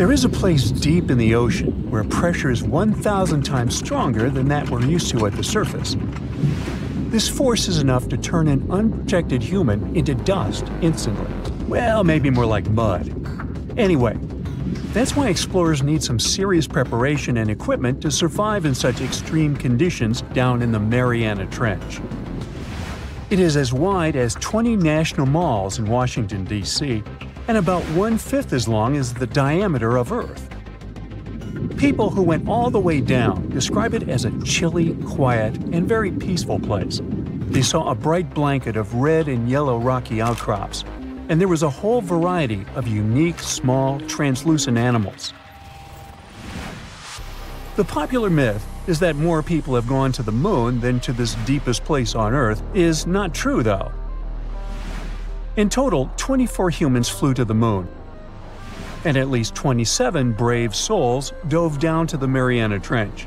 There is a place deep in the ocean where pressure is 1,000 times stronger than that we're used to at the surface. This force is enough to turn an unprotected human into dust instantly. Well, maybe more like mud. Anyway, that's why explorers need some serious preparation and equipment to survive in such extreme conditions down in the Mariana Trench. It is as wide as 20 national malls in Washington, D.C., and about 1/5 as long as the diameter of Earth. People who went all the way down describe it as a chilly, quiet, and very peaceful place. They saw a bright blanket of red and yellow rocky outcrops, and there was a whole variety of unique, small, translucent animals. The popular myth is that more people have gone to the moon than to this deepest place on Earth is not true, though. In total, 24 humans flew to the moon, and at least 27 brave souls dove down to the Mariana Trench.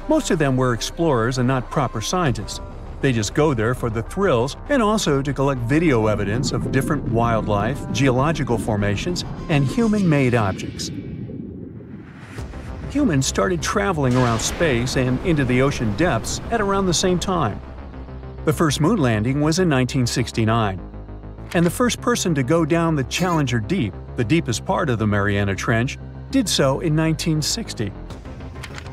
Most of them were explorers and not proper scientists. They just go there for the thrills and also to collect video evidence of different wildlife, geological formations, and human-made objects. Humans started traveling around space and into the ocean depths at around the same time. The first moon landing was in 1969. And the first person to go down the Challenger Deep, the deepest part of the Mariana Trench, did so in 1960.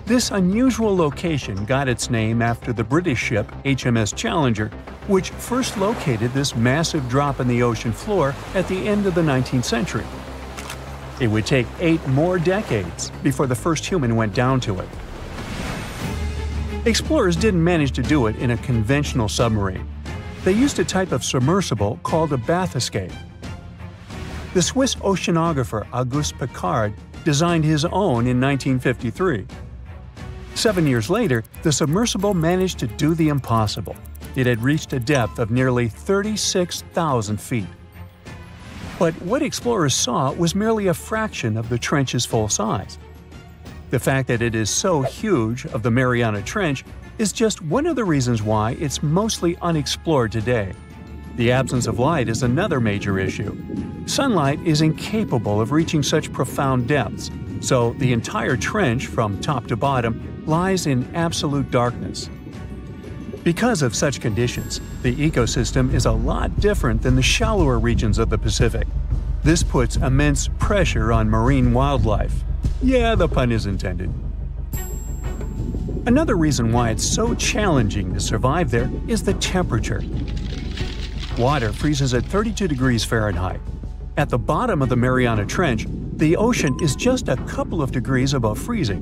This unusual location got its name after the British ship HMS Challenger, which first located this massive drop in the ocean floor at the end of the 19th century. It would take 8 more decades before the first human went down to it. Explorers didn't manage to do it in a conventional submarine. They used a type of submersible called a bathyscaphe. The Swiss oceanographer Auguste Piccard designed his own in 1953. 7 years later, the submersible managed to do the impossible. It had reached a depth of nearly 36,000 feet. But what explorers saw was merely a fraction of the trench's full size. The fact that it is so huge of the Mariana Trench is just one of the reasons why it's mostly unexplored today. The absence of light is another major issue. Sunlight is incapable of reaching such profound depths, so the entire trench, from top to bottom, lies in absolute darkness. Because of such conditions, the ecosystem is a lot different than the shallower regions of the Pacific. This puts immense pressure on marine wildlife. Yeah, the pun is intended. Another reason why it's so challenging to survive there is the temperature. Water freezes at 32 degrees Fahrenheit. At the bottom of the Mariana Trench, the ocean is just a couple of degrees above freezing.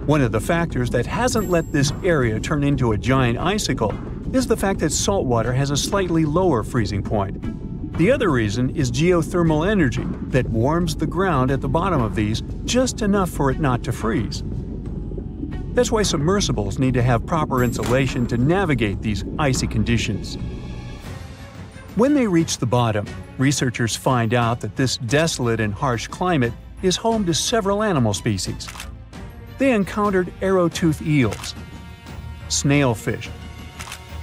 One of the factors that hasn't let this area turn into a giant icicle is the fact that salt water has a slightly lower freezing point. The other reason is geothermal energy that warms the ground at the bottom of these just enough for it not to freeze. That's why submersibles need to have proper insulation to navigate these icy conditions. When they reach the bottom, researchers find out that this desolate and harsh climate is home to several animal species. They encountered arrow-toothed eels, snailfish,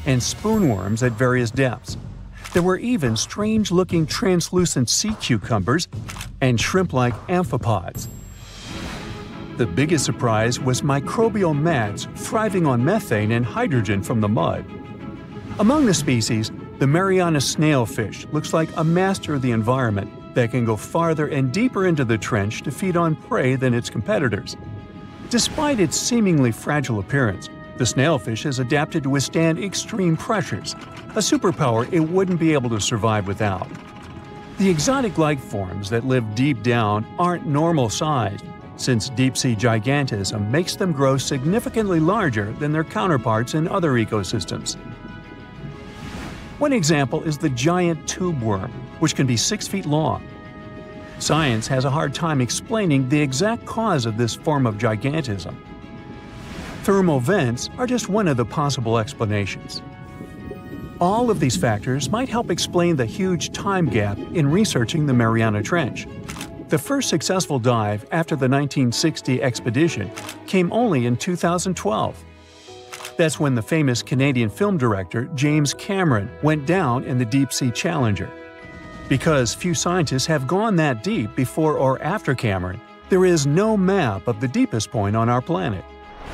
and spoonworms at various depths. There were even strange-looking translucent sea cucumbers and shrimp-like amphipods. The biggest surprise was microbial mats thriving on methane and hydrogen from the mud. Among the species, the Mariana snailfish looks like a master of the environment that can go farther and deeper into the trench to feed on prey than its competitors. Despite its seemingly fragile appearance, the snailfish has adapted to withstand extreme pressures, a superpower it wouldn't be able to survive without. The exotic life forms that live deep down aren't normal-sized, since deep-sea gigantism makes them grow significantly larger than their counterparts in other ecosystems. One example is the giant tube worm, which can be 6 feet long. Science has a hard time explaining the exact cause of this form of gigantism. Thermal vents are just one of the possible explanations. All of these factors might help explain the huge time gap in researching the Mariana Trench. The first successful dive after the 1960 expedition came only in 2012. That's when the famous Canadian film director James Cameron went down in the deep-sea Challenger. Because few scientists have gone that deep before or after Cameron, There is no map of the deepest point on our planet.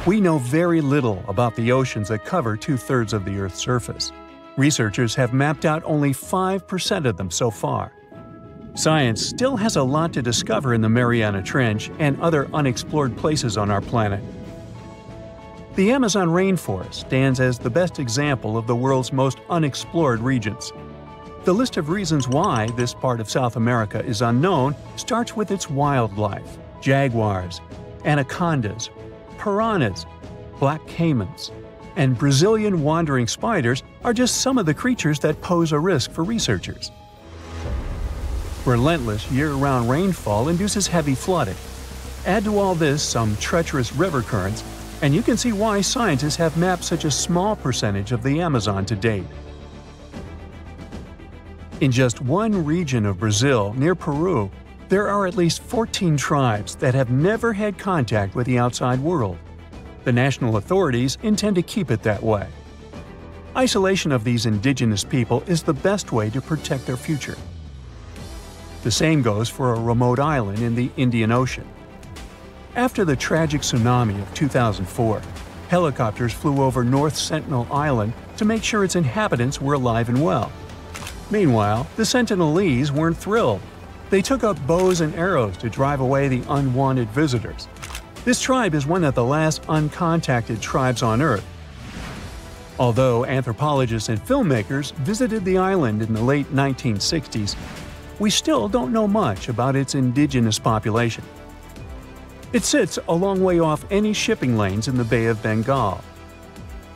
We know very little about the oceans that cover 2/3 of the Earth's surface. Researchers have mapped out only 5% of them so far. Science still has a lot to discover in the Mariana Trench and other unexplored places on our planet. The Amazon rainforest stands as the best example of the world's most unexplored regions. The list of reasons why this part of South America is unknown starts with its wildlife: jaguars, anacondas, piranhas, black caimans, and Brazilian wandering spiders are just some of the creatures that pose a risk for researchers. Relentless year-round rainfall induces heavy flooding. Add to all this some treacherous river currents, and you can see why scientists have mapped such a small percentage of the Amazon to date. In just one region of Brazil, near Peru, there are at least 14 tribes that have never had contact with the outside world. The national authorities intend to keep it that way. Isolation of these indigenous people is the best way to protect their future. The same goes for a remote island in the Indian Ocean. After the tragic tsunami of 2004, helicopters flew over North Sentinel Island to make sure its inhabitants were alive and well. Meanwhile, the Sentinelese weren't thrilled. They took up bows and arrows to drive away the unwanted visitors. This tribe is one of the last uncontacted tribes on Earth. Although anthropologists and filmmakers visited the island in the late 1960s, we still don't know much about its indigenous population. It sits a long way off any shipping lanes in the Bay of Bengal.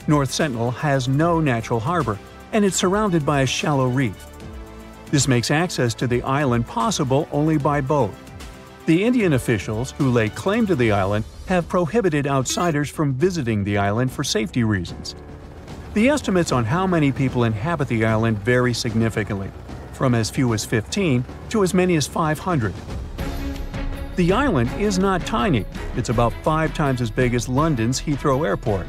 North Sentinel has no natural harbor, and it's surrounded by a shallow reef. This makes access to the island possible only by boat. The Indian officials who lay claim to the island have prohibited outsiders from visiting the island for safety reasons. The estimates on how many people inhabit the island vary significantly, from as few as 15 to as many as 500. The island is not tiny. It's about 5 times as big as London's Heathrow Airport.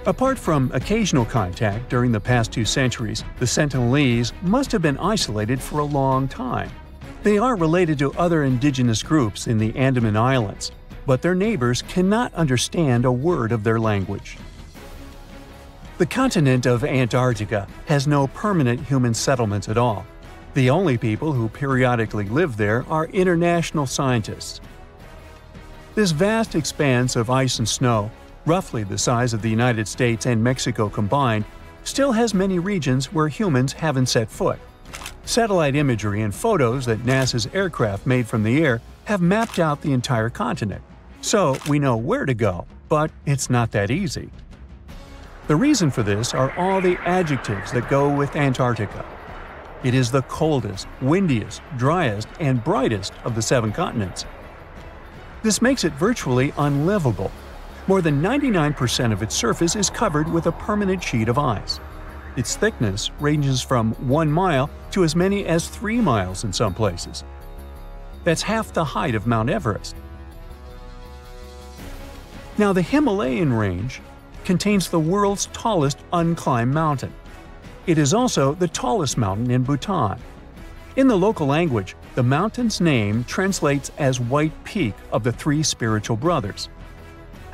Apart from occasional contact during the past 2 centuries, the Sentinelese must have been isolated for a long time. They are related to other indigenous groups in the Andaman Islands, but their neighbors cannot understand a word of their language. The continent of Antarctica has no permanent human settlements at all. The only people who periodically live there are international scientists. This vast expanse of ice and snow, roughly the size of the United States and Mexico combined, still has many regions where humans haven't set foot. Satellite imagery and photos that NASA's aircraft made from the air have mapped out the entire continent. So we know where to go, but it's not that easy. The reason for this are all the adjectives that go with Antarctica. It is the coldest, windiest, driest, and brightest of the 7 continents. This makes it virtually unlivable. More than 99% of its surface is covered with a permanent sheet of ice. Its thickness ranges from 1 mile to as many as 3 miles in some places. That's half the height of Mount Everest. Now, the Himalayan range contains the world's tallest unclimbed mountain. It is also the tallest mountain in Bhutan. In the local language, the mountain's name translates as White Peak of the 3 spiritual brothers.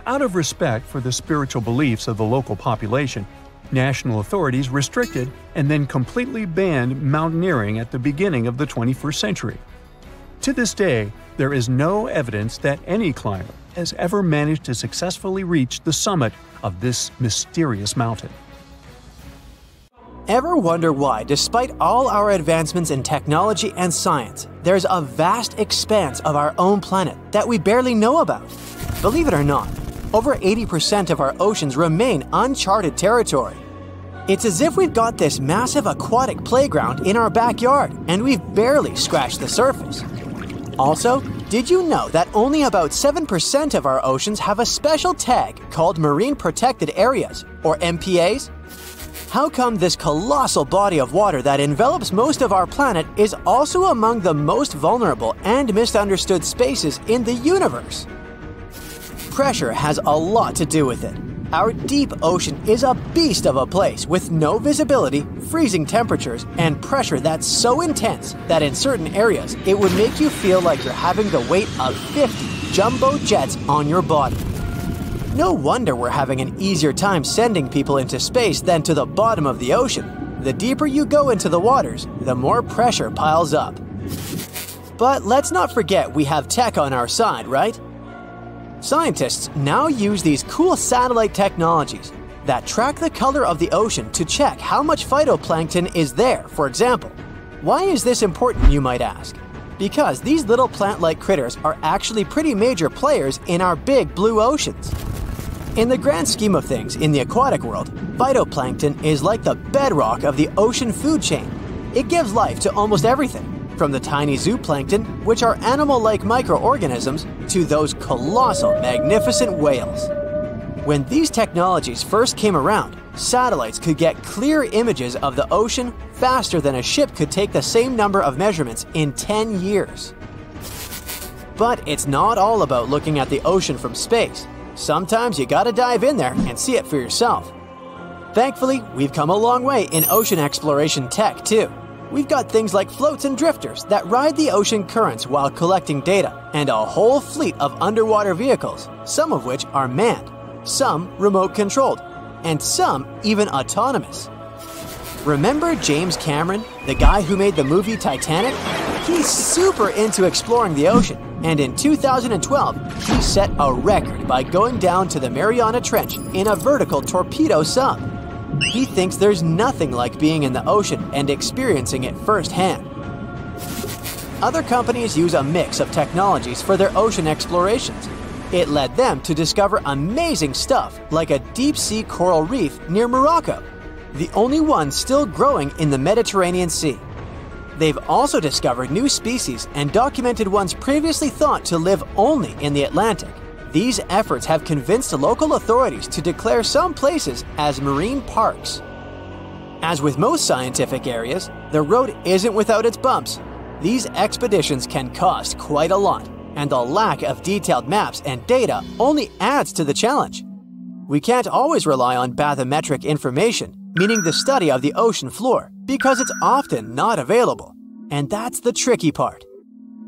Out of respect for the spiritual beliefs of the local population, national authorities restricted and then completely banned mountaineering at the beginning of the 21st century. To this day, there is no evidence that any climber has ever managed to successfully reach the summit of this mysterious mountain. Ever wonder why, despite all our advancements in technology and science, there's a vast expanse of our own planet that we barely know about? Believe it or not, over 80% of our oceans remain uncharted territory. It's as if we've got this massive aquatic playground in our backyard, and we've barely scratched the surface. Also, did you know that only about 7% of our oceans have a special tag called Marine Protected Areas, or MPAs? How come this colossal body of water that envelops most of our planet is also among the most vulnerable and misunderstood spaces in the universe? Pressure has a lot to do with it. Our deep ocean is a beast of a place with no visibility, freezing temperatures, and pressure that's so intense that in certain areas it would make you feel like you're having the weight of 50 jumbo jets on your body. No wonder we're having an easier time sending people into space than to the bottom of the ocean. The deeper you go into the waters, the more pressure piles up. But let's not forget we have tech on our side, right? Scientists now use these cool satellite technologies that track the color of the ocean to check how much phytoplankton is there, for example. Why is this important, you might ask? Because these little plant-like critters are actually pretty major players in our big blue oceans. In the grand scheme of things in the aquatic world, phytoplankton is like the bedrock of the ocean food chain. It gives life to almost everything, from the tiny zooplankton, which are animal-like microorganisms, to those colossal, magnificent whales. When these technologies first came around, satellites could get clear images of the ocean faster than a ship could take the same number of measurements in 10 years. But it's not all about looking at the ocean from space. Sometimes you gotta dive in there and see it for yourself. Thankfully, we've come a long way in ocean exploration tech too. We've got things like floats and drifters that ride the ocean currents while collecting data, and a whole fleet of underwater vehicles, some of which are manned, some remote-controlled, and some even autonomous. Remember James Cameron, the guy who made the movie Titanic? He's super into exploring the ocean, and in 2012, he set a record by going down to the Mariana Trench in a vertical torpedo sub. He thinks there's nothing like being in the ocean and experiencing it firsthand. Other companies use a mix of technologies for their ocean explorations. It led them to discover amazing stuff like a deep-sea coral reef near Morocco, the only one still growing in the Mediterranean Sea. They've also discovered new species and documented ones previously thought to live only in the Atlantic. These efforts have convinced local authorities to declare some places as marine parks. As with most scientific areas, the road isn't without its bumps. These expeditions can cost quite a lot, and the lack of detailed maps and data only adds to the challenge. We can't always rely on bathymetric information, meaning the study of the ocean floor, because it's often not available. And that's the tricky part.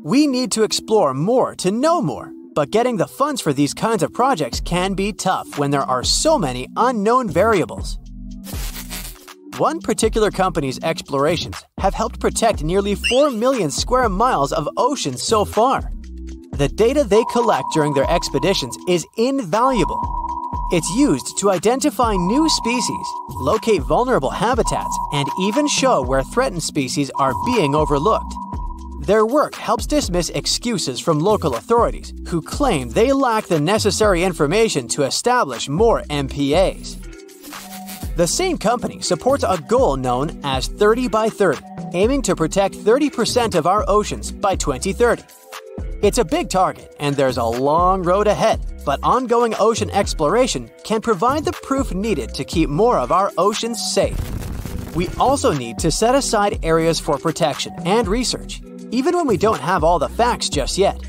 We need to explore more to know more, but getting the funds for these kinds of projects can be tough when there are so many unknown variables. One particular company's explorations have helped protect nearly 4 million square miles of ocean so far. The data they collect during their expeditions is invaluable. It's used to identify new species, locate vulnerable habitats, and even show where threatened species are being overlooked. Their work helps dismiss excuses from local authorities who claim they lack the necessary information to establish more MPAs. The same company supports a goal known as 30 by 30, aiming to protect 30% of our oceans by 2030. It's a big target, and there's a long road ahead, but ongoing ocean exploration can provide the proof needed to keep more of our oceans safe. We also need to set aside areas for protection and research, even when we don't have all the facts just yet.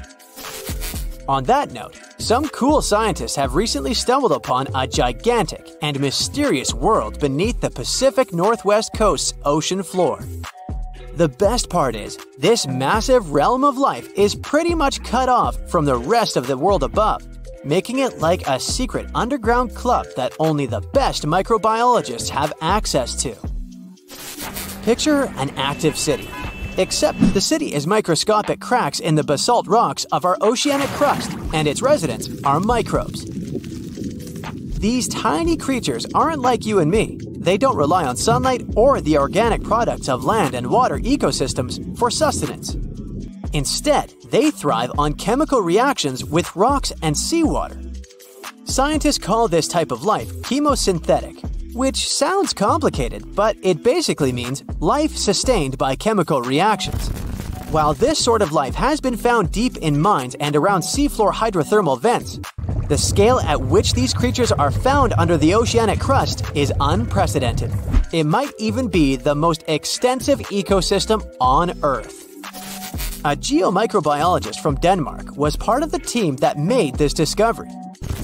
On that note, some cool scientists have recently stumbled upon a gigantic and mysterious world beneath the Pacific Northwest coast's ocean floor. The best part is, this massive realm of life is pretty much cut off from the rest of the world above, making it like a secret underground club that only the best microbiologists have access to. Picture an active city. Except the city is microscopic cracks in the basalt rocks of our oceanic crust, and its residents are microbes. These tiny creatures aren't like you and me. They don't rely on sunlight or the organic products of land and water ecosystems for sustenance. Instead, they thrive on chemical reactions with rocks and seawater. Scientists call this type of life chemosynthetic, which sounds complicated, but it basically means life sustained by chemical reactions. While this sort of life has been found deep in mines and around seafloor hydrothermal vents, the scale at which these creatures are found under the oceanic crust is unprecedented. It might even be the most extensive ecosystem on Earth. A geomicrobiologist from Denmark was part of the team that made this discovery.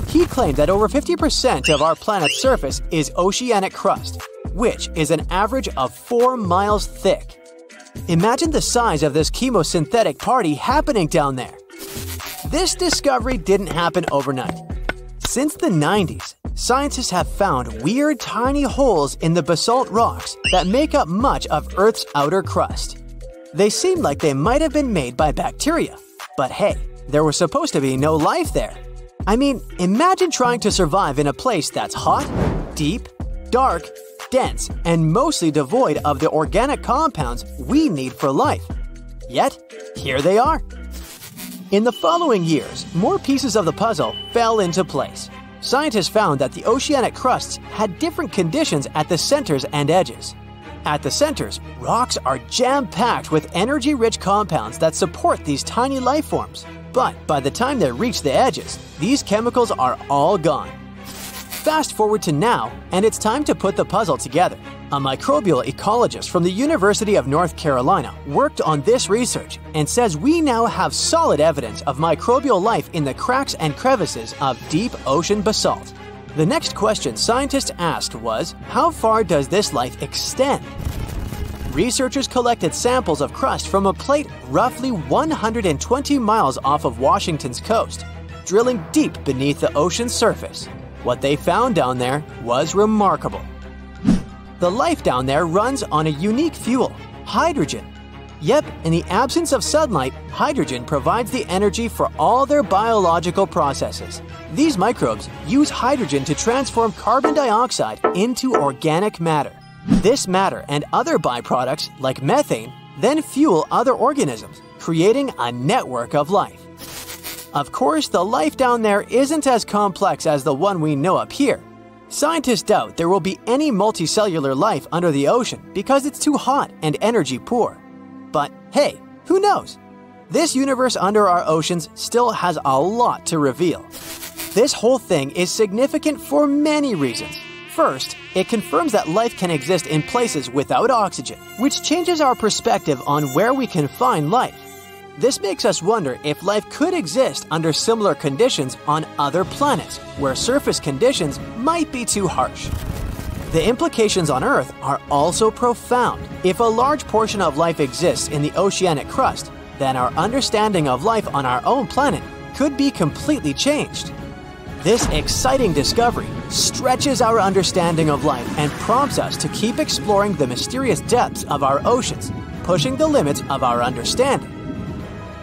He claimed that over 50% of our planet's surface is oceanic crust, which is an average of 4 miles thick. Imagine the size of this chemosynthetic party happening down there. This discovery didn't happen overnight. Since the 90s, scientists have found weird tiny holes in the basalt rocks that make up much of Earth's outer crust. They seem like they might have been made by bacteria. But hey, there was supposed to be no life there. I mean, imagine trying to survive in a place that's hot, deep, dark, dense, and mostly devoid of the organic compounds we need for life. Yet, here they are. In the following years, more pieces of the puzzle fell into place. Scientists found that the oceanic crusts had different conditions at the centers and edges. At the centers, rocks are jam-packed with energy-rich compounds that support these tiny life forms. But by the time they reach the edges, these chemicals are all gone. Fast forward to now, and it's time to put the puzzle together. A microbial ecologist from the University of North Carolina worked on this research and says we now have solid evidence of microbial life in the cracks and crevices of deep ocean basalt. The next question scientists asked was, how far does this life extend? Researchers collected samples of crust from a plate roughly 120 miles off of Washington's coast, drilling deep beneath the ocean's surface. What they found down there was remarkable. The life down there runs on a unique fuel, hydrogen. Yep, in the absence of sunlight, hydrogen provides the energy for all their biological processes. These microbes use hydrogen to transform carbon dioxide into organic matter. This matter and other byproducts, like methane, then fuel other organisms, creating a network of life. Of course, the life down there isn't as complex as the one we know up here. Scientists doubt there will be any multicellular life under the ocean because it's too hot and energy poor. But hey, who knows? This universe under our oceans still has a lot to reveal. This whole thing is significant for many reasons. First, it confirms that life can exist in places without oxygen, which changes our perspective on where we can find life. This makes us wonder if life could exist under similar conditions on other planets, where surface conditions might be too harsh. The implications on Earth are also profound. If a large portion of life exists in the oceanic crust, then our understanding of life on our own planet could be completely changed. This exciting discovery stretches our understanding of life and prompts us to keep exploring the mysterious depths of our oceans, pushing the limits of our understanding.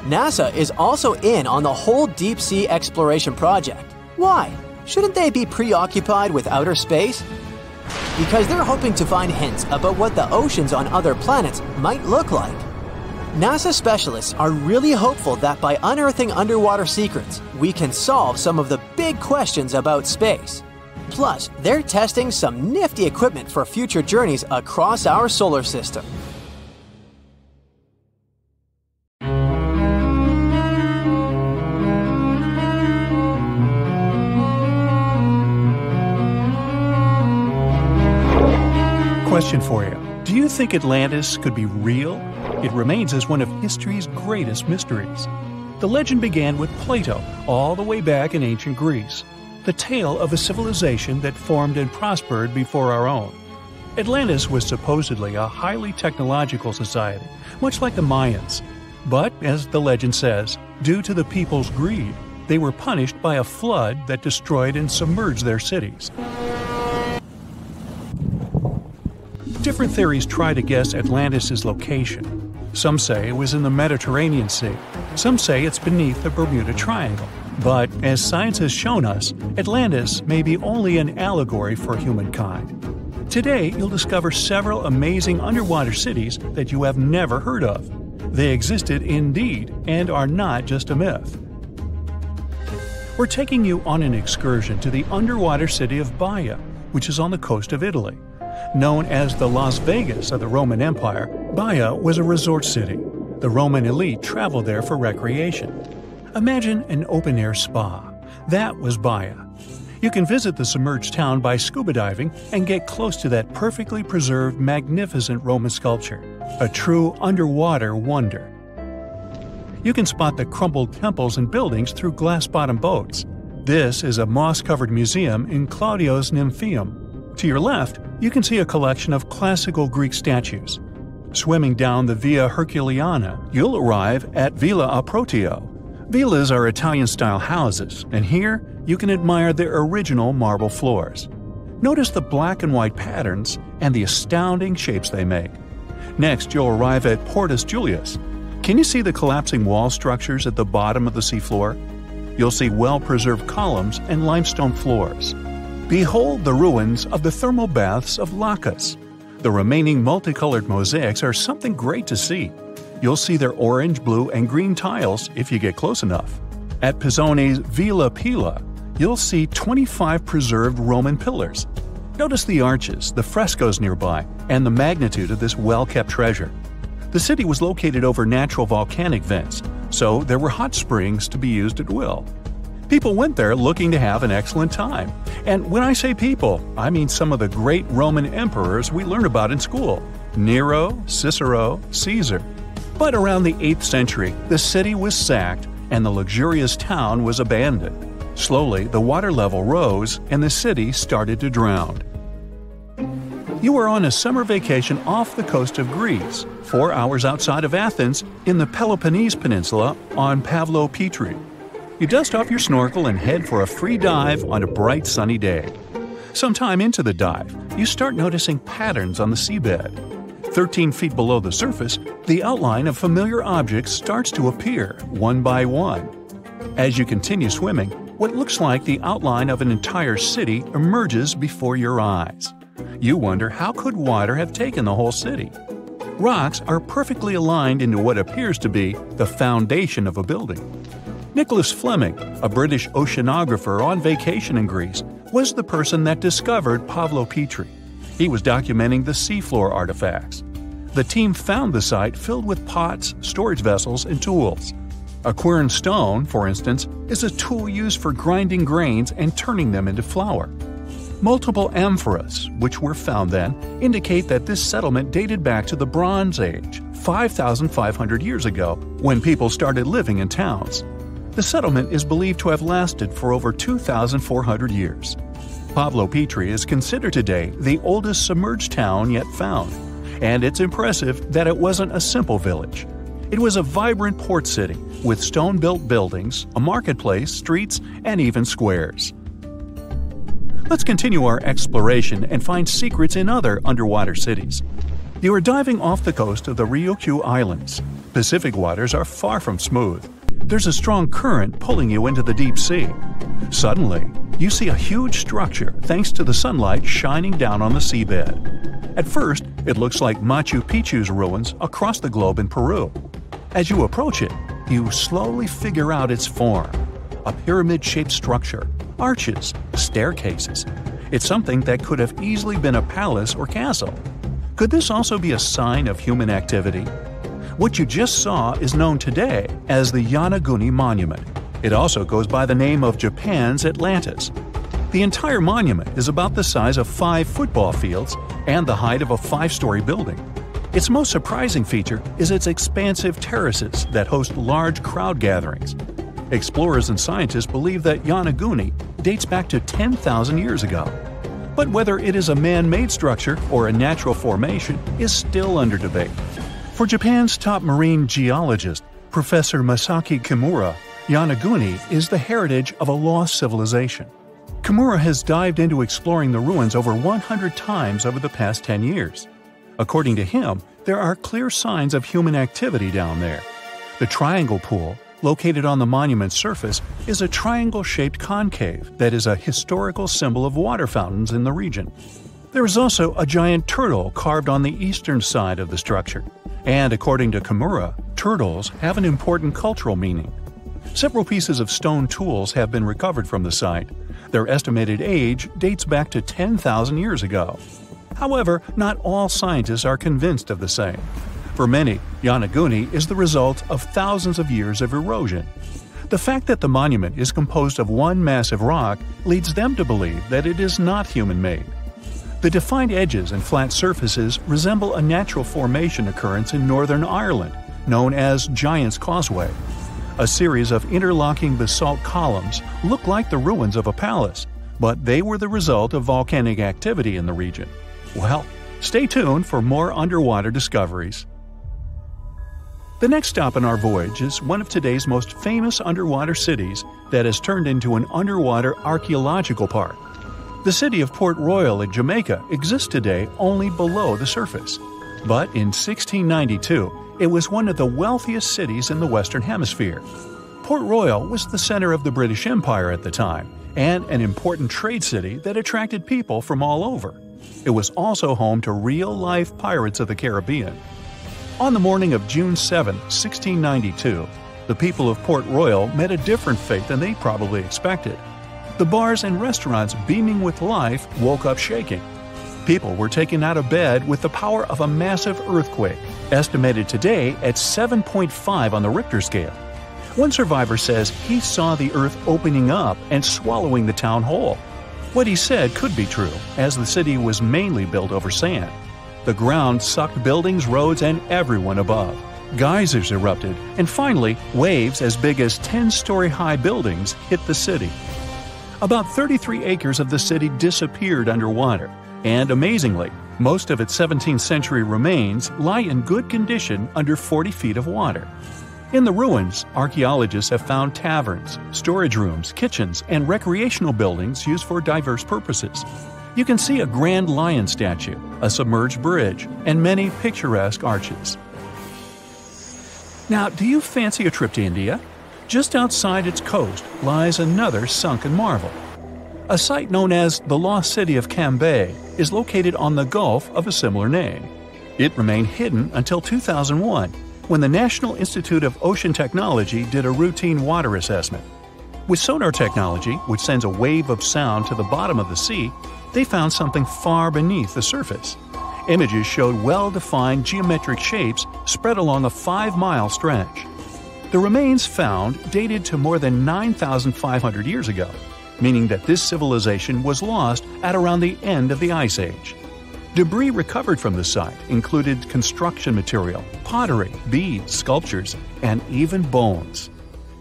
NASA is also in on the whole deep sea exploration project. Why? Shouldn't they be preoccupied with outer space? Because they're hoping to find hints about what the oceans on other planets might look like. NASA specialists are really hopeful that by unearthing underwater secrets, we can solve some of the big questions about space. Plus, they're testing some nifty equipment for future journeys across our solar system. Question for you. Do you think Atlantis could be real? It remains as one of history's greatest mysteries. The legend began with Plato, all the way back in ancient Greece. The tale of a civilization that formed and prospered before our own. Atlantis was supposedly a highly technological society, much like the Mayans. But, as the legend says, due to the people's greed, they were punished by a flood that destroyed and submerged their cities. Different theories try to guess Atlantis' location. Some say it was in the Mediterranean Sea. Some say it's beneath the Bermuda Triangle. But, as science has shown us, Atlantis may be only an allegory for humankind. Today, you'll discover several amazing underwater cities that you have never heard of. They existed indeed and are not just a myth. We're taking you on an excursion to the underwater city of Baia, which is on the coast of Italy. Known as the Las Vegas of the Roman Empire, Baia was a resort city. The Roman elite traveled there for recreation. Imagine an open-air spa. That was Baia. You can visit the submerged town by scuba diving and get close to that perfectly preserved, magnificent Roman sculpture, a true underwater wonder. You can spot the crumbled temples and buildings through glass-bottom boats. This is a moss-covered museum in Claudio's Nymphaeum. To your left, you can see a collection of classical Greek statues. Swimming down the Via Herculeana, you'll arrive at Villa Aprotio. Villas are Italian-style houses, and here you can admire their original marble floors. Notice the black and white patterns and the astounding shapes they make. Next, you'll arrive at Portus Julius. Can you see the collapsing wall structures at the bottom of the seafloor? You'll see well-preserved columns and limestone floors. Behold the ruins of the thermal baths of Lacus. The remaining multicolored mosaics are something great to see. You'll see their orange, blue, and green tiles if you get close enough. At Pisoni's Villa Pila, you'll see 25 preserved Roman pillars. Notice the arches, the frescoes nearby, and the magnitude of this well-kept treasure. The city was located over natural volcanic vents, so there were hot springs to be used at will. People went there looking to have an excellent time. And when I say people, I mean some of the great Roman emperors we learn about in school: Nero, Cicero, Caesar. But around the 8th century, the city was sacked and the luxurious town was abandoned. Slowly, the water level rose and the city started to drown. You are on a summer vacation off the coast of Greece, 4 hours outside of Athens, in the Peloponnese Peninsula on Pavlopetri. You dust off your snorkel and head for a free dive on a bright sunny day. Sometime into the dive, you start noticing patterns on the seabed. 13 feet below the surface, the outline of familiar objects starts to appear, one by one. As you continue swimming, what looks like the outline of an entire city emerges before your eyes. You wonder, how could water have taken the whole city? Rocks are perfectly aligned into what appears to be the foundation of a building. Nicholas Fleming, a British oceanographer on vacation in Greece, was the person that discovered Pavlopetri. He was documenting the seafloor artifacts. The team found the site filled with pots, storage vessels, and tools. A quern stone, for instance, is a tool used for grinding grains and turning them into flour. Multiple amphoras, which were found then, indicate that this settlement dated back to the Bronze Age, 5,500 years ago, when people started living in towns. The settlement is believed to have lasted for over 2,400 years. Pavlopetri is considered today the oldest submerged town yet found, and it's impressive that it wasn't a simple village. It was a vibrant port city with stone-built buildings, a marketplace, streets, and even squares. Let's continue our exploration and find secrets in other underwater cities. You are diving off the coast of the Ryukyu Islands. Pacific waters are far from smooth. There's a strong current pulling you into the deep sea. Suddenly, you see a huge structure thanks to the sunlight shining down on the seabed. At first, it looks like Machu Picchu's ruins across the globe in Peru. As you approach it, you slowly figure out its form. A pyramid-shaped structure, arches, staircases. It's something that could have easily been a palace or castle. Could this also be a sign of human activity? What you just saw is known today as the Yonaguni Monument. It also goes by the name of Japan's Atlantis. The entire monument is about the size of 5 football fields and the height of a 5-story building. Its most surprising feature is its expansive terraces that host large crowd gatherings. Explorers and scientists believe that Yonaguni dates back to 10,000 years ago. But whether it is a man-made structure or a natural formation is still under debate. For Japan's top marine geologist, Professor Masaki Kimura, Yonaguni is the heritage of a lost civilization. Kimura has dived into exploring the ruins over 100 times over the past 10 years. According to him, there are clear signs of human activity down there. The Triangle Pool, located on the monument's surface, is a triangle-shaped concave that is a historical symbol of water fountains in the region. There is also a giant turtle carved on the eastern side of the structure. And according to Kimura, turtles have an important cultural meaning. Several pieces of stone tools have been recovered from the site. Their estimated age dates back to 10,000 years ago. However, not all scientists are convinced of the same. For many, Yonaguni is the result of thousands of years of erosion. The fact that the monument is composed of one massive rock leads them to believe that it is not human-made. The defined edges and flat surfaces resemble a natural formation occurrence in Northern Ireland, known as Giant's Causeway. A series of interlocking basalt columns look like the ruins of a palace, but they were the result of volcanic activity in the region. Well, stay tuned for more underwater discoveries. The next stop on our voyage is one of today's most famous underwater cities that has turned into an underwater archaeological park. The city of Port Royal in Jamaica exists today only below the surface. But in 1692, it was one of the wealthiest cities in the Western Hemisphere. Port Royal was the center of the British Empire at the time, and an important trade city that attracted people from all over. It was also home to real-life pirates of the Caribbean. On the morning of June 7, 1692, the people of Port Royal met a different fate than they probably expected. The bars and restaurants beaming with life woke up shaking. People were taken out of bed with the power of a massive earthquake, estimated today at 7.5 on the Richter scale. One survivor says he saw the earth opening up and swallowing the town whole. What he said could be true, as the city was mainly built over sand. The ground sucked buildings, roads, and everyone above. Geysers erupted, and finally, waves as big as 10-story-high buildings hit the city. About 33 acres of the city disappeared underwater, and amazingly, most of its 17th century remains lie in good condition under 40 feet of water. In the ruins, archaeologists have found taverns, storage rooms, kitchens, and recreational buildings used for diverse purposes. You can see a grand lion statue, a submerged bridge, and many picturesque arches. Now, do you fancy a trip to India? Just outside its coast lies another sunken marvel. A site known as the Lost City of Cambay is located on the Gulf of a similar name. It remained hidden until 2001, when the National Institute of Ocean Technology did a routine water assessment. With sonar technology, which sends a wave of sound to the bottom of the sea, they found something far beneath the surface. Images showed well-defined geometric shapes spread along a 5-mile stretch. The remains found dated to more than 9,500 years ago, meaning that this civilization was lost at around the end of the Ice Age. Debris recovered from the site included construction material, pottery, beads, sculptures, and even bones.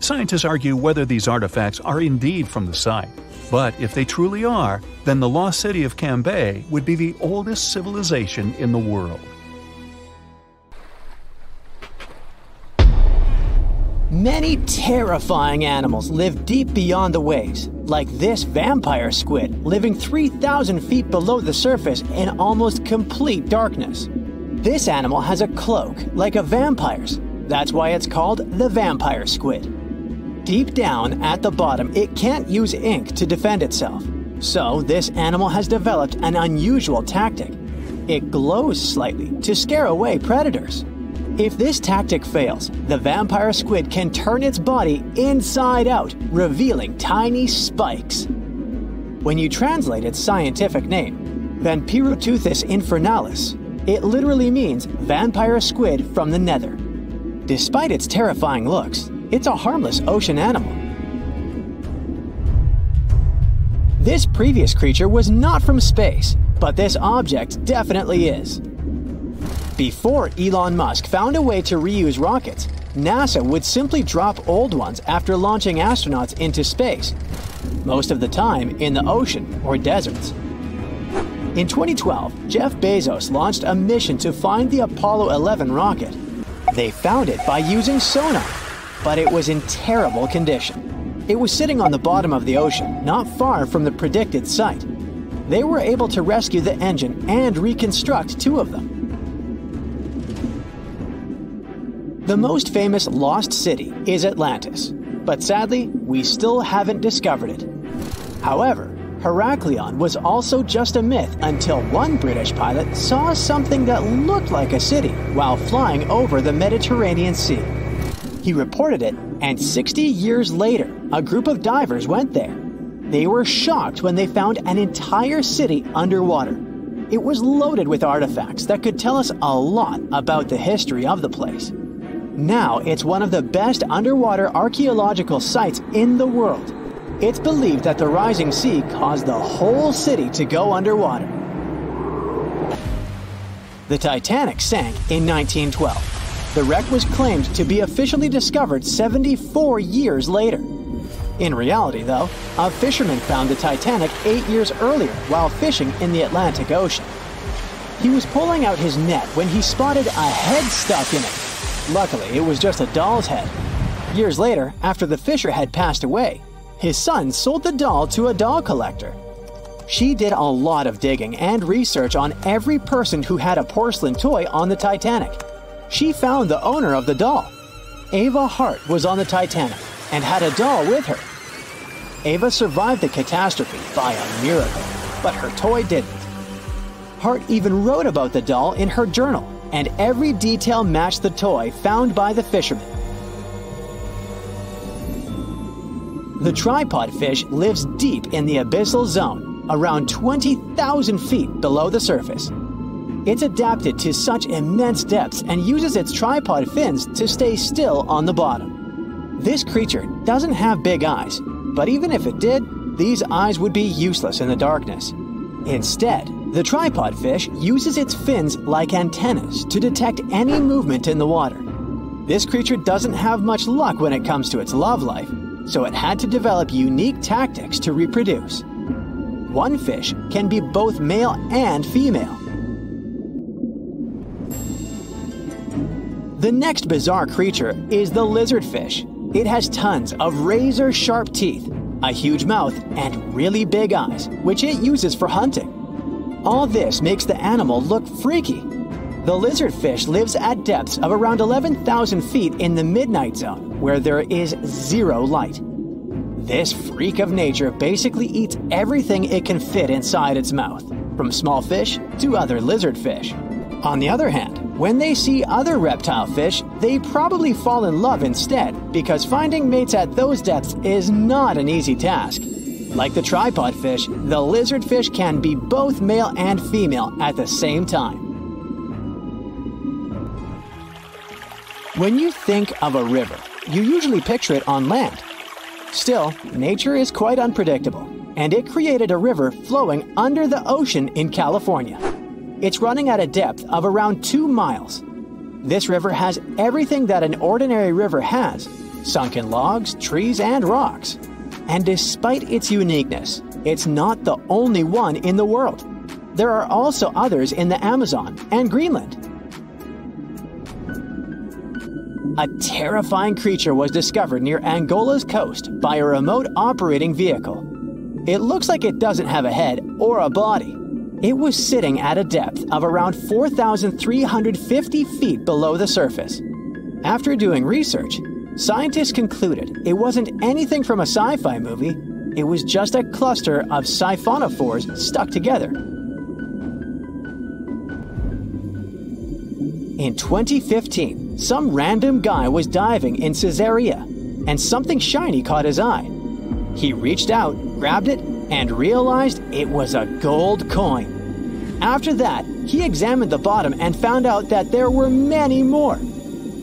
Scientists argue whether these artifacts are indeed from the site, but if they truly are, then the Lost City of Cambay would be the oldest civilization in the world. Many terrifying animals live deep beyond the waves, like this vampire squid living 3,000 feet below the surface in almost complete darkness. This animal has a cloak, like a vampire's. That's why it's called the vampire squid. Deep down at the bottom, it can't use ink to defend itself. So this animal has developed an unusual tactic. It glows slightly to scare away predators. If this tactic fails, the vampire squid can turn its body inside out, revealing tiny spikes. When you translate its scientific name, Vampiroteuthis infernalis, it literally means vampire squid from the nether. Despite its terrifying looks, it's a harmless ocean animal. This previous creature was not from space, but this object definitely is. Before Elon Musk found a way to reuse rockets, NASA would simply drop old ones after launching astronauts into space, most of the time in the ocean or deserts. In 2012, Jeff Bezos launched a mission to find the Apollo 11 rocket. They found it by using sonar, but it was in terrible condition. It was sitting on the bottom of the ocean, not far from the predicted site. They were able to rescue the engine and reconstruct 2 of them. The most famous lost city is Atlantis, but sadly, we still haven't discovered it. However, Heraklion was also just a myth until one British pilot saw something that looked like a city while flying over the Mediterranean Sea. He reported it, and 60 years later, a group of divers went there. They were shocked when they found an entire city underwater. It was loaded with artifacts that could tell us a lot about the history of the place. Now it's one of the best underwater archaeological sites in the world. It's believed that the rising sea caused the whole city to go underwater. The Titanic sank in 1912. The wreck was claimed to be officially discovered 74 years later. In reality, though, a fisherman found the Titanic 8 years earlier while fishing in the Atlantic Ocean. He was pulling out his net when he spotted a head stuck in it. Luckily, it was just a doll's head. Years later, after the fisher had passed away, his son sold the doll to a doll collector. She did a lot of digging and research on every person who had a porcelain toy on the Titanic. She found the owner of the doll. Ava Hart was on the Titanic and had a doll with her. Ava survived the catastrophe by a miracle, but her toy didn't. Hart even wrote about the doll in her journal, and every detail matched the toy found by the fisherman. The tripod fish lives deep in the abyssal zone, around 20,000 feet below the surface. It's adapted to such immense depths and uses its tripod fins to stay still on the bottom. This creature doesn't have big eyes, but even if it did, these eyes would be useless in the darkness. Instead, the tripod fish uses its fins like antennas to detect any movement in the water. This creature doesn't have much luck when it comes to its love life, so it had to develop unique tactics to reproduce. One fish can be both male and female. The next bizarre creature is the lizardfish. It has tons of razor-sharp teeth, a huge mouth, and really big eyes, which it uses for hunting. All this makes the animal look freaky. The lizardfish lives at depths of around 11,000 feet in the midnight zone, where there is zero light. This freak of nature basically eats everything it can fit inside its mouth, from small fish to other lizardfish. On the other hand, when they see other reptile fish, they probably fall in love instead, because finding mates at those depths is not an easy task. Like the tripod fish, the lizardfish can be both male and female at the same time. When you think of a river, you usually picture it on land. Still, nature is quite unpredictable, and it created a river flowing under the ocean in California. It's running at a depth of around 2 miles. This river has everything that an ordinary river has: sunken logs, trees, and rocks. And despite its uniqueness, it's not the only one in the world. There are also others in the Amazon and Greenland. A terrifying creature was discovered near Angola's coast by a remote operating vehicle. It looks like it doesn't have a head or a body. It was sitting at a depth of around 4,350 feet below the surface. After doing research, scientists concluded it wasn't anything from a sci-fi movie. It was just a cluster of siphonophores stuck together. In 2015, some random guy was diving in Caesarea, and something shiny caught his eye. He reached out, grabbed it, and realized it was a gold coin. After that, he examined the bottom and found out that there were many more.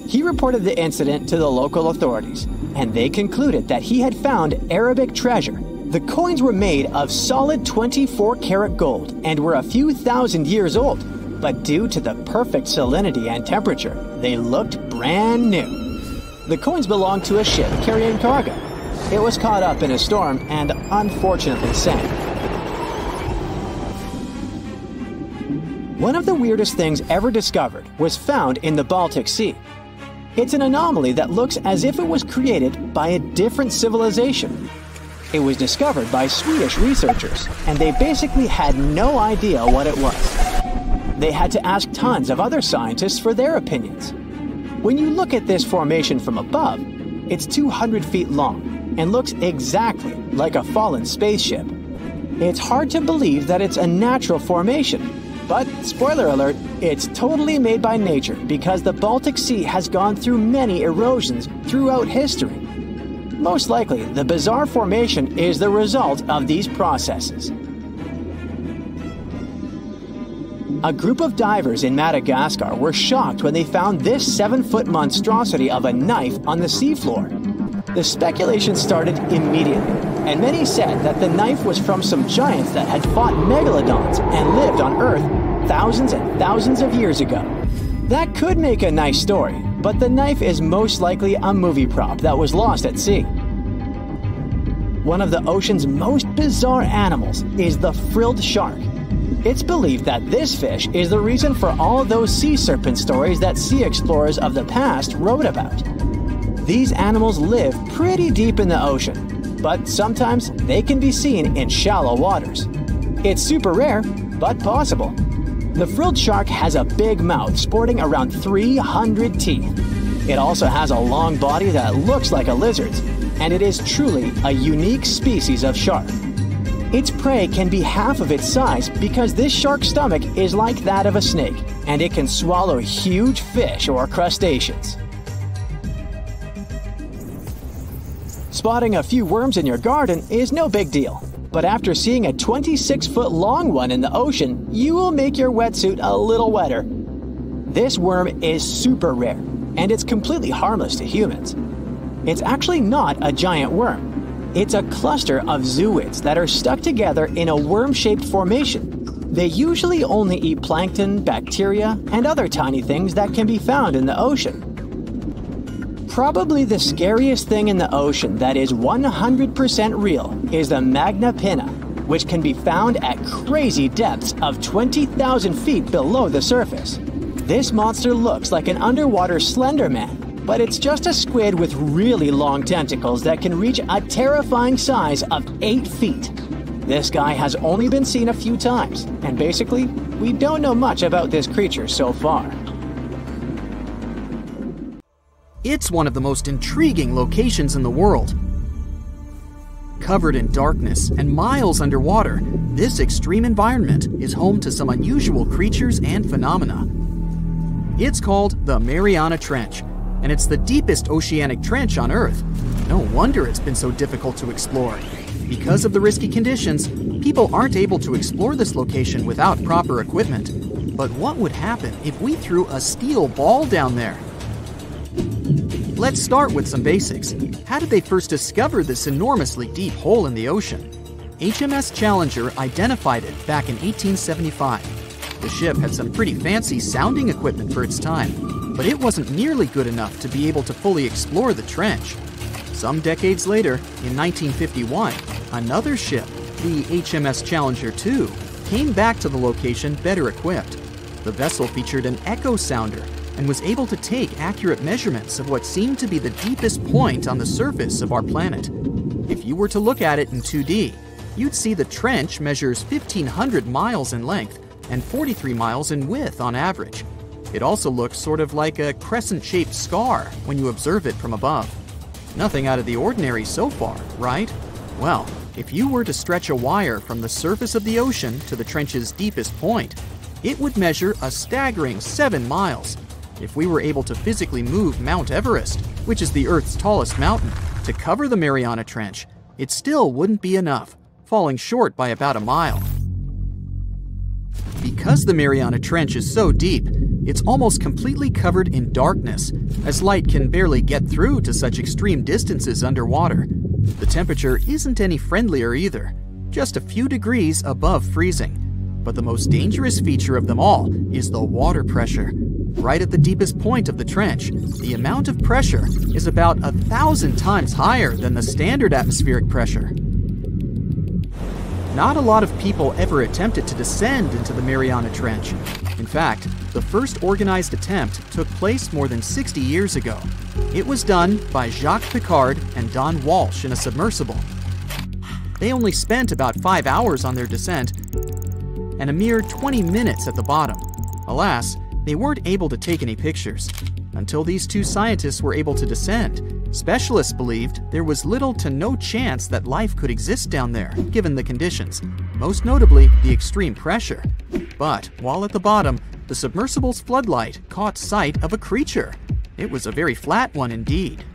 He reported the incident to the local authorities, and they concluded that he had found Arabic treasure. The coins were made of solid 24-karat gold and were a few thousand years old, but due to the perfect salinity and temperature, they looked brand new. The coins belonged to a ship carrying cargo. It was caught up in a storm and unfortunately sank. One of the weirdest things ever discovered was found in the Baltic Sea. It's an anomaly that looks as if it was created by a different civilization. It was discovered by Swedish researchers, and they basically had no idea what it was. They had to ask tons of other scientists for their opinions. When you look at this formation from above, it's 200 feet long and looks exactly like a fallen spaceship. It's hard to believe that it's a natural formation. But, spoiler alert, it's totally made by nature because the Baltic Sea has gone through many erosions throughout history. Most likely, the bizarre formation is the result of these processes. A group of divers in Madagascar were shocked when they found this 7-foot monstrosity of a knife on the seafloor. The speculation started immediately, and many said that the knife was from some giants that had fought megalodons and lived on Earth thousands and thousands of years ago. That could make a nice story, but the knife is most likely a movie prop that was lost at sea. One of the ocean's most bizarre animals is the frilled shark. It's believed that this fish is the reason for all those sea serpent stories that sea explorers of the past wrote about. These animals live pretty deep in the ocean, but sometimes they can be seen in shallow waters. It's super rare, but possible. The frilled shark has a big mouth sporting around 300 teeth. It also has a long body that looks like a lizard's, and it is truly a unique species of shark. Its prey can be half of its size because this shark's stomach is like that of a snake, and it can swallow huge fish or crustaceans. Spotting a few worms in your garden is no big deal, but after seeing a 26-foot long one in the ocean, you will make your wetsuit a little wetter. This worm is super rare, and it's completely harmless to humans. It's actually not a giant worm. It's a cluster of zooids that are stuck together in a worm-shaped formation. They usually only eat plankton, bacteria, and other tiny things that can be found in the ocean. Probably the scariest thing in the ocean that is 100% real is the Magna pinna, which can be found at crazy depths of 20,000 feet below the surface. This monster looks like an underwater Slender Man, but it's just a squid with really long tentacles that can reach a terrifying size of 8 feet. This guy has only been seen a few times, and basically, we don't know much about this creature so far. It's one of the most intriguing locations in the world. Covered in darkness and miles underwater, this extreme environment is home to some unusual creatures and phenomena. It's called the Mariana Trench, and it's the deepest oceanic trench on Earth. No wonder it's been so difficult to explore. Because of the risky conditions, people aren't able to explore this location without proper equipment. But what would happen if we threw a steel ball down there? Let's start with some basics. How did they first discover this enormously deep hole in the ocean? HMS Challenger identified it back in 1875. The ship had some pretty fancy sounding equipment for its time, but it wasn't nearly good enough to be able to fully explore the trench. Some decades later, in 1951, another ship, the HMS Challenger II, came back to the location better equipped. The vessel featured an echo sounder and was able to take accurate measurements of what seemed to be the deepest point on the surface of our planet. If you were to look at it in 2D, you'd see the trench measures 1,500 miles in length and 43 miles in width on average. It also looks sort of like a crescent-shaped scar when you observe it from above. Nothing out of the ordinary so far, right? Well, if you were to stretch a wire from the surface of the ocean to the trench's deepest point, it would measure a staggering 7 miles. If we were able to physically move Mount Everest, which is the Earth's tallest mountain, to cover the Mariana Trench, it still wouldn't be enough, falling short by about a mile. Because the Mariana Trench is so deep, it's almost completely covered in darkness, as light can barely get through to such extreme distances underwater. The temperature isn't any friendlier either, just a few degrees above freezing. But the most dangerous feature of them all is the water pressure. Right at the deepest point of the trench, the amount of pressure is about 1,000 times higher than the standard atmospheric pressure. Not a lot of people ever attempted to descend into the Mariana Trench. In fact, the first organized attempt took place more than 60 years ago. It was done by Jacques Piccard and Don Walsh in a submersible. They only spent about 5 hours on their descent and a mere 20 minutes at the bottom. Alas, they weren't able to take any pictures. Until these two scientists were able to descend, specialists believed there was little to no chance that life could exist down there, given the conditions, most notably the extreme pressure. But while at the bottom, the submersible's floodlight caught sight of a creature. It was a very flat one indeed.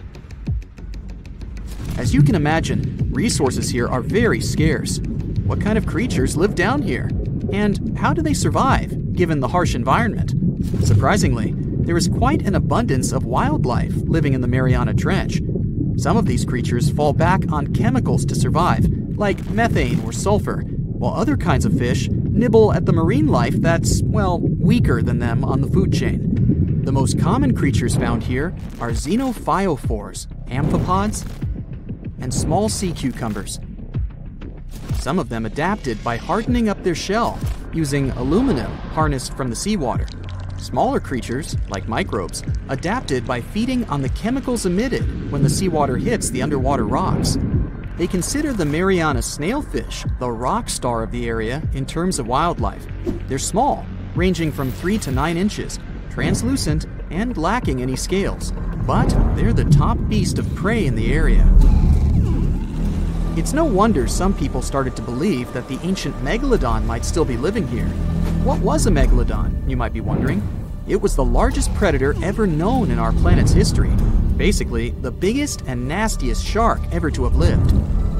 As you can imagine, resources here are very scarce. What kind of creatures live down here? And how do they survive, given the harsh environment? Surprisingly, there is quite an abundance of wildlife living in the Mariana Trench. Some of these creatures fall back on chemicals to survive, like methane or sulfur, while other kinds of fish nibble at the marine life that's, well, weaker than them on the food chain. The most common creatures found here are xenophyophores, amphipods, and small sea cucumbers. Some of them adapted by hardening up their shell, using aluminum harnessed from the seawater. Smaller creatures, like microbes, adapted by feeding on the chemicals emitted when the seawater hits the underwater rocks. They consider the Mariana snailfish the rock star of the area in terms of wildlife. They're small, ranging from 3 to 9 inches, translucent, and lacking any scales. But they're the top beast of prey in the area. It's no wonder some people started to believe that the ancient megalodon might still be living here. What was a megalodon, you might be wondering? It was the largest predator ever known in our planet's history. Basically, the biggest and nastiest shark ever to have lived.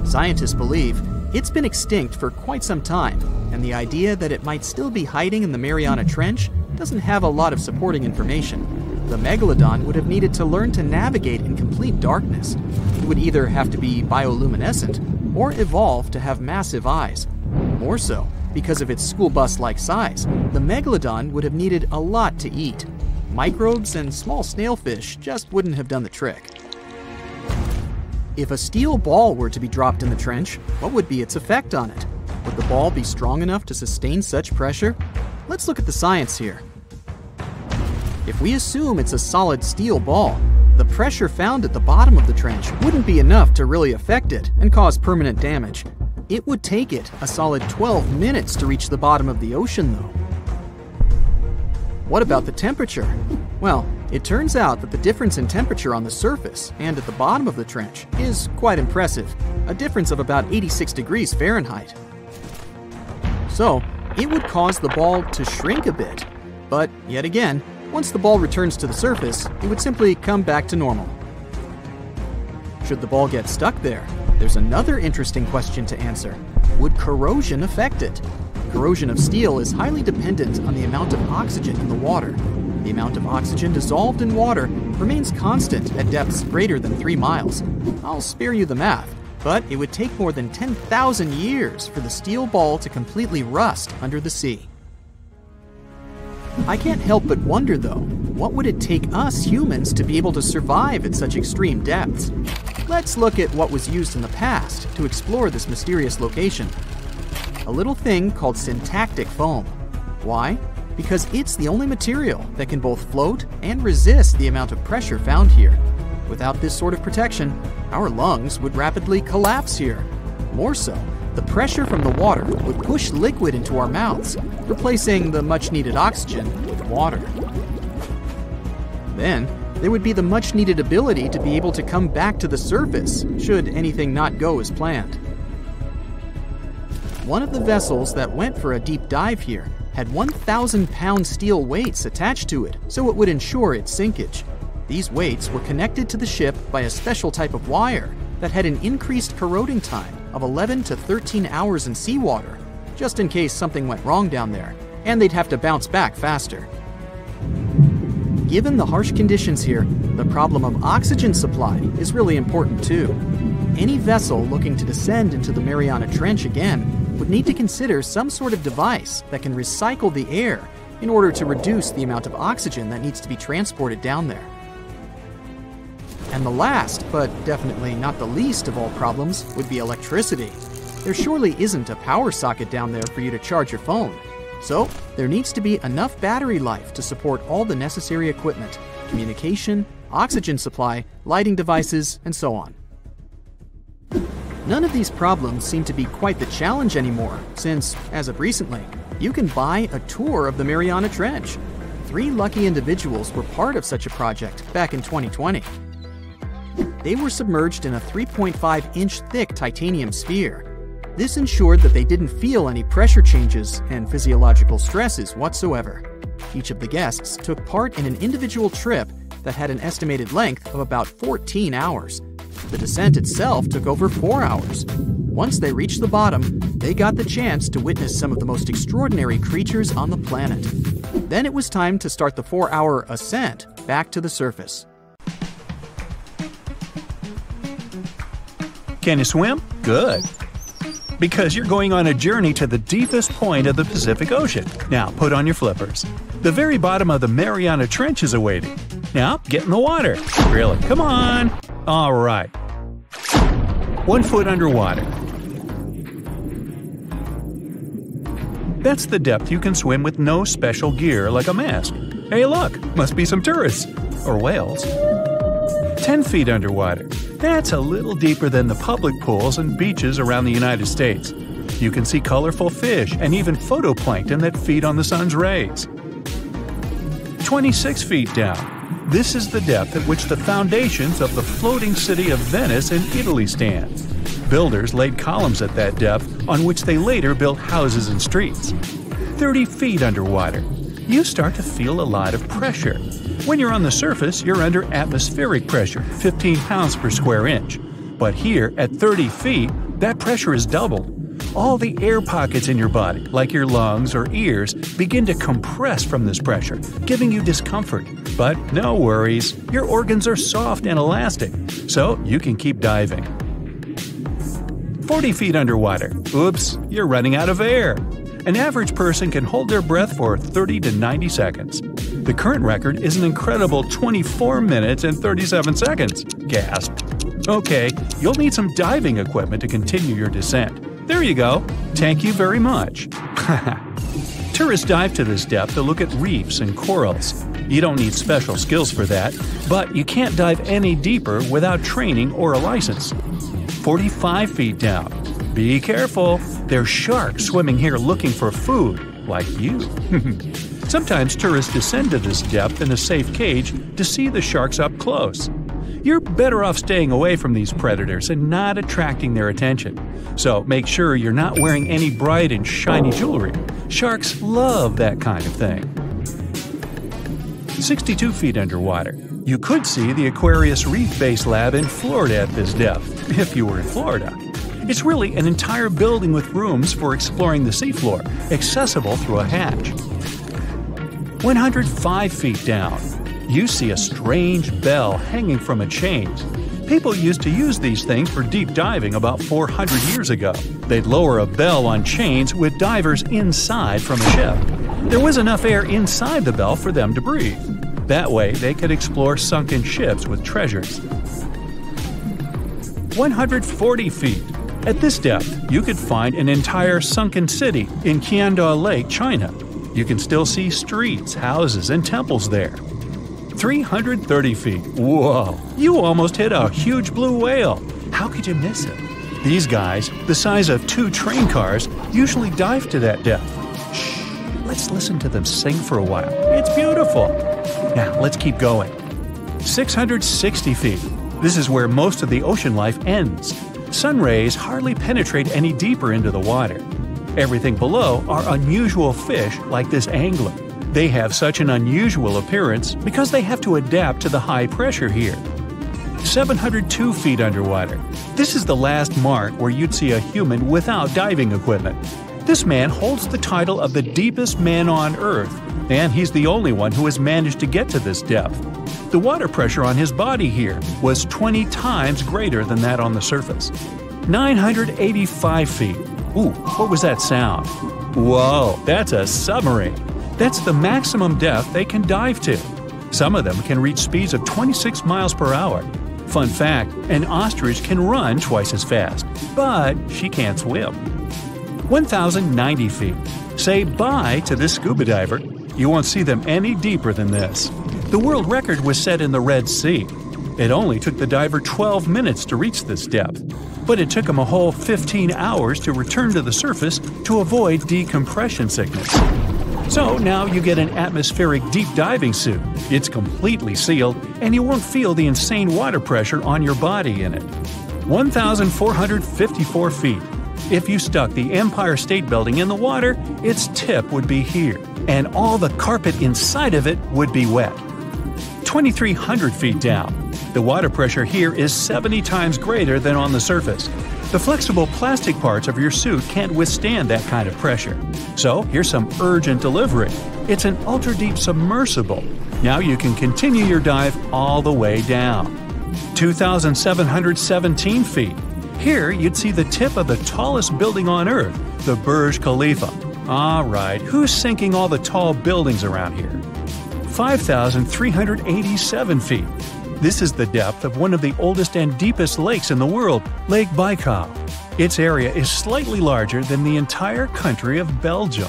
Scientists believe it's been extinct for quite some time, and the idea that it might still be hiding in the Mariana Trench doesn't have a lot of supporting information. The megalodon would have needed to learn to navigate in complete darkness. It would either have to be bioluminescent or evolve to have massive eyes. More so, because of its school bus-like size, the megalodon would have needed a lot to eat. Microbes and small snailfish just wouldn't have done the trick. If a steel ball were to be dropped in the trench, what would be its effect on it? Would the ball be strong enough to sustain such pressure? Let's look at the science here. If we assume it's a solid steel ball, the pressure found at the bottom of the trench wouldn't be enough to really affect it and cause permanent damage. It would take it a solid 12 minutes to reach the bottom of the ocean, though. What about the temperature? Well, it turns out that the difference in temperature on the surface and at the bottom of the trench is quite impressive, a difference of about 86 degrees Fahrenheit. So, it would cause the ball to shrink a bit, but yet again, once the ball returns to the surface, it would simply come back to normal. Should the ball get stuck there, there's another interesting question to answer. Would corrosion affect it? Corrosion of steel is highly dependent on the amount of oxygen in the water. The amount of oxygen dissolved in water remains constant at depths greater than 3 miles. I'll spare you the math, but it would take more than 10,000 years for the steel ball to completely rust under the sea. I can't help but wonder, though, what would it take us humans to be able to survive at such extreme depths? Let's look at what was used in the past to explore this mysterious location. A little thing called syntactic foam. Why? Because it's the only material that can both float and resist the amount of pressure found here. Without this sort of protection, our lungs would rapidly collapse here. More so, the pressure from the water would push liquid into our mouths, replacing the much-needed oxygen with water. Then, there would be the much-needed ability to be able to come back to the surface, should anything not go as planned. One of the vessels that went for a deep dive here had 1,000-pound steel weights attached to it, so it would ensure its sinkage. These weights were connected to the ship by a special type of wire that had an increased corroding time of 11 to 13 hours in seawater, just in case something went wrong down there, and they'd have to bounce back faster. Given the harsh conditions here, the problem of oxygen supply is really important too. Any vessel looking to descend into the Mariana Trench again would need to consider some sort of device that can recycle the air in order to reduce the amount of oxygen that needs to be transported down there. And the last, but definitely not the least of all problems, would be electricity. There surely isn't a power socket down there for you to charge your phone. So, there needs to be enough battery life to support all the necessary equipment, communication, oxygen supply, lighting devices, and so on. None of these problems seem to be quite the challenge anymore, since, as of recently, you can buy a tour of the Mariana Trench. 3 lucky individuals were part of such a project back in 2020. They were submerged in a 3.5-inch thick titanium sphere. This ensured that they didn't feel any pressure changes and physiological stresses whatsoever. Each of the guests took part in an individual trip that had an estimated length of about 14 hours. The descent itself took over 4 hours. Once they reached the bottom, they got the chance to witness some of the most extraordinary creatures on the planet. Then it was time to start the 4-hour ascent back to the surface. Can you swim? Good. Because you're going on a journey to the deepest point of the Pacific Ocean. Now, put on your flippers. The very bottom of the Mariana Trench is awaiting. Now, get in the water. Really, come on. All right. 1 foot underwater. That's the depth you can swim with no special gear like a mask. Hey look, must be some tourists. Or whales. 10 feet underwater. That's a little deeper than the public pools and beaches around the United States. You can see colorful fish and even phytoplankton that feed on the sun's rays. 26 feet down. This is the depth at which the foundations of the floating city of Venice in Italy stand. Builders laid columns at that depth on which they later built houses and streets. 30 feet underwater. You start to feel a lot of pressure. When you're on the surface, you're under atmospheric pressure, 15 pounds per square inch. But here, at 30 feet, that pressure is doubled. All the air pockets in your body, like your lungs or ears, begin to compress from this pressure, giving you discomfort. But no worries, your organs are soft and elastic, so you can keep diving. 40 feet underwater. Oops, you're running out of air. An average person can hold their breath for 30 to 90 seconds. The current record is an incredible 24 minutes and 37 seconds. Gasp. Okay, you'll need some diving equipment to continue your descent. There you go. Thank you very much. Tourists dive to this depth to look at reefs and corals. You don't need special skills for that, but you can't dive any deeper without training or a license. 45 feet down. Be careful. There's sharks swimming here looking for food, like you. Sometimes tourists descend to this depth in a safe cage to see the sharks up close. You're better off staying away from these predators and not attracting their attention. So make sure you're not wearing any bright and shiny jewelry. Sharks love that kind of thing. 62 feet underwater. You could see the Aquarius Reef Base Lab in Florida at this depth, if you were in Florida. It's really an entire building with rooms for exploring the seafloor, accessible through a hatch. 105 feet down. You see a strange bell hanging from a chain. People used to use these things for deep diving about 400 years ago. They'd lower a bell on chains with divers inside from a ship. There was enough air inside the bell for them to breathe. That way, they could explore sunken ships with treasures. 140 feet. At this depth, you could find an entire sunken city in Qiandao Lake, China. You can still see streets, houses, and temples there. 330 feet. Whoa! You almost hit a huge blue whale. How could you miss it? These guys, the size of 2 train cars, usually dive to that depth. Shh! Let's listen to them sing for a while. It's beautiful. Now, let's keep going. 660 feet. This is where most of the ocean life ends. Sun rays hardly penetrate any deeper into the water. Everything below are unusual fish like this angler. They have such an unusual appearance because they have to adapt to the high pressure here. 702 feet underwater. This is the last mark where you'd see a human without diving equipment. This man holds the title of the deepest man on Earth, and he's the only one who has managed to get to this depth. The water pressure on his body here was 20 times greater than that on the surface. 985 feet. Ooh, what was that sound? Whoa, that's a submarine. That's the maximum depth they can dive to. Some of them can reach speeds of 26 miles per hour. Fun fact, an ostrich can run twice as fast, but she can't swim. 1,090 feet. Say bye to this scuba diver. You won't see them any deeper than this. The world record was set in the Red Sea. It only took the diver 12 minutes to reach this depth, but it took him a whole 15 hours to return to the surface to avoid decompression sickness. So now you get an atmospheric deep diving suit. It's completely sealed, and you won't feel the insane water pressure on your body in it. 1,454 feet. If you stuck the Empire State Building in the water, its tip would be here, and all the carpet inside of it would be wet. 2,300 feet down. The water pressure here is 70 times greater than on the surface. The flexible plastic parts of your suit can't withstand that kind of pressure. So here's some urgent delivery. It's an ultra-deep submersible. Now you can continue your dive all the way down. 2,717 feet. Here you'd see the tip of the tallest building on Earth, the Burj Khalifa. Alright, who's sinking all the tall buildings around here? 5,387 feet. This is the depth of one of the oldest and deepest lakes in the world, Lake Baikal. Its area is slightly larger than the entire country of Belgium.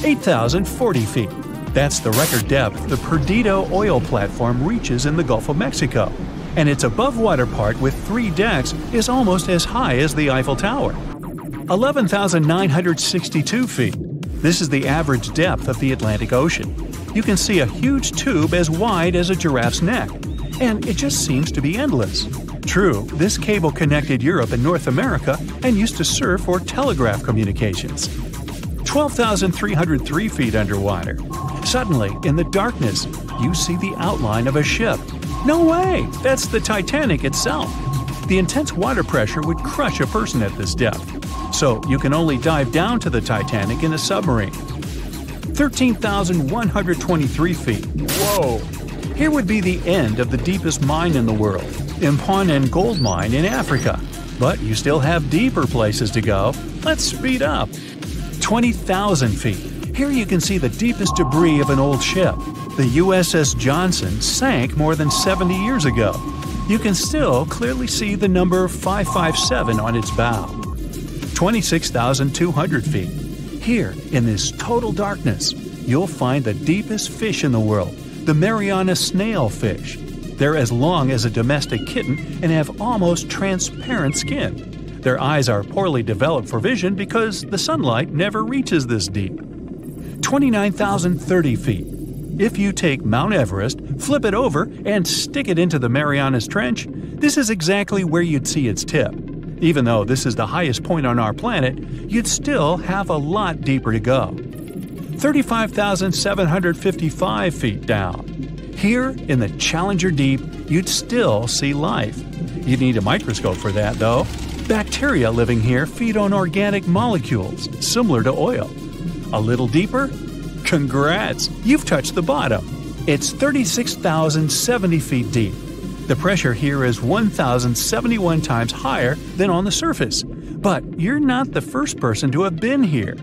8,040 feet. That's the record depth the Perdido oil platform reaches in the Gulf of Mexico, and its above-water part with 3 decks is almost as high as the Eiffel Tower. 11,962 feet. This is the average depth of the Atlantic Ocean. You can see a huge tube as wide as a giraffe's neck, and it just seems to be endless. True, this cable connected Europe and North America and used to serve for telegraph communications. 12,303 feet underwater. Suddenly, in the darkness, you see the outline of a ship. No way! That's the Titanic itself. The intense water pressure would crush a person at this depth, so you can only dive down to the Titanic in a submarine. 13,123 feet. Whoa! Here would be the end of the deepest mine in the world, Mponeng Gold Mine in Africa. But you still have deeper places to go. Let's speed up. 20,000 feet. Here you can see the deepest debris of an old ship. The USS Johnson sank more than 70 years ago. You can still clearly see the number 557 on its bow. 26,200 feet. Here, in this total darkness, you'll find the deepest fish in the world, the Mariana snailfish. They're as long as a domestic kitten and have almost transparent skin. Their eyes are poorly developed for vision because the sunlight never reaches this deep. 29,030 feet. If you take Mount Everest, flip it over, and stick it into the Marianas Trench, this is exactly where you'd see its tip. Even though this is the highest point on our planet, you'd still have a lot deeper to go. 35,755 feet down. Here, in the Challenger Deep, you'd still see life. You'd need a microscope for that, though. Bacteria living here feed on organic molecules, similar to oil. A little deeper? Congrats! You've touched the bottom. It's 36,070 feet deep. The pressure here is 1,071 times higher than on the surface. But you're not the first person to have been here.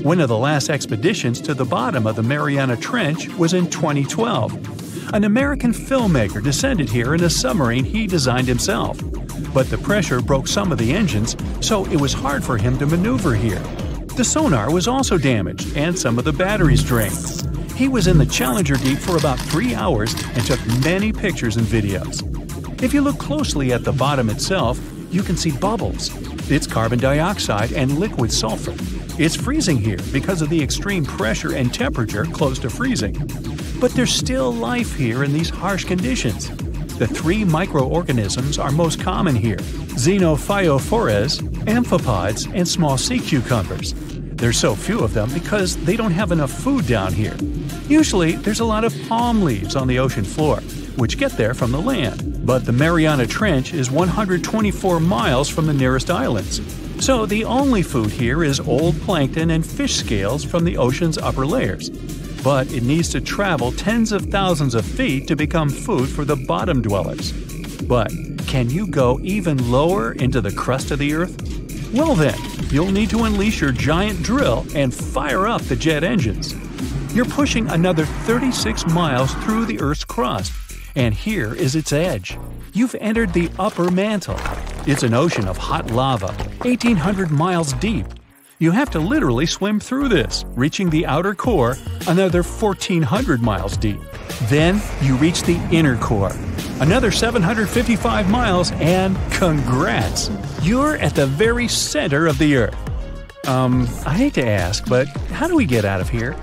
One of the last expeditions to the bottom of the Mariana Trench was in 2012. An American filmmaker descended here in a submarine he designed himself. But the pressure broke some of the engines, so it was hard for him to maneuver here. The sonar was also damaged, and some of the batteries drained. He was in the Challenger Deep for about 3 hours and took many pictures and videos. If you look closely at the bottom itself, you can see bubbles. It's carbon dioxide and liquid sulfur. It's freezing here because of the extreme pressure and temperature close to freezing. But there's still life here in these harsh conditions. The 3 microorganisms are most common here: Xenophyophores, amphipods, and small sea cucumbers. There's so few of them because they don't have enough food down here. Usually, there's a lot of palm leaves on the ocean floor, which get there from the land. But the Mariana Trench is 124 miles from the nearest islands. So the only food here is old plankton and fish scales from the ocean's upper layers. But it needs to travel tens of thousands of feet to become food for the bottom dwellers. But can you go even lower into the crust of the Earth? Well then, you'll need to unleash your giant drill and fire up the jet engines. You're pushing another 36 miles through the Earth's crust, and here is its edge. You've entered the upper mantle. It's an ocean of hot lava, 1,800 miles deep. You have to literally swim through this, reaching the outer core, another 1,400 miles deep. Then you reach the inner core, another 755 miles, and congrats! You're at the very center of the Earth. I hate to ask, but how do we get out of here?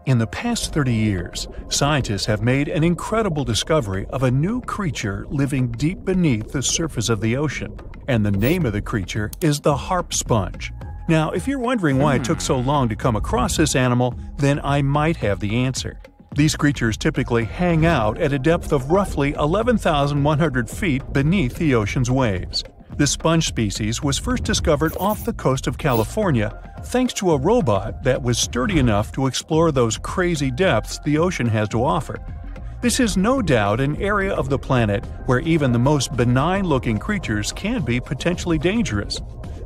In the past 30 years, scientists have made an incredible discovery of a new creature living deep beneath the surface of the ocean. And the name of the creature is the harp sponge. Now, if you're wondering why it took so long to come across this animal, then I might have the answer. These creatures typically hang out at a depth of roughly 11,100 feet beneath the ocean's waves. This sponge species was first discovered off the coast of California thanks to a robot that was sturdy enough to explore those crazy depths the ocean has to offer. This is no doubt an area of the planet where even the most benign-looking creatures can be potentially dangerous.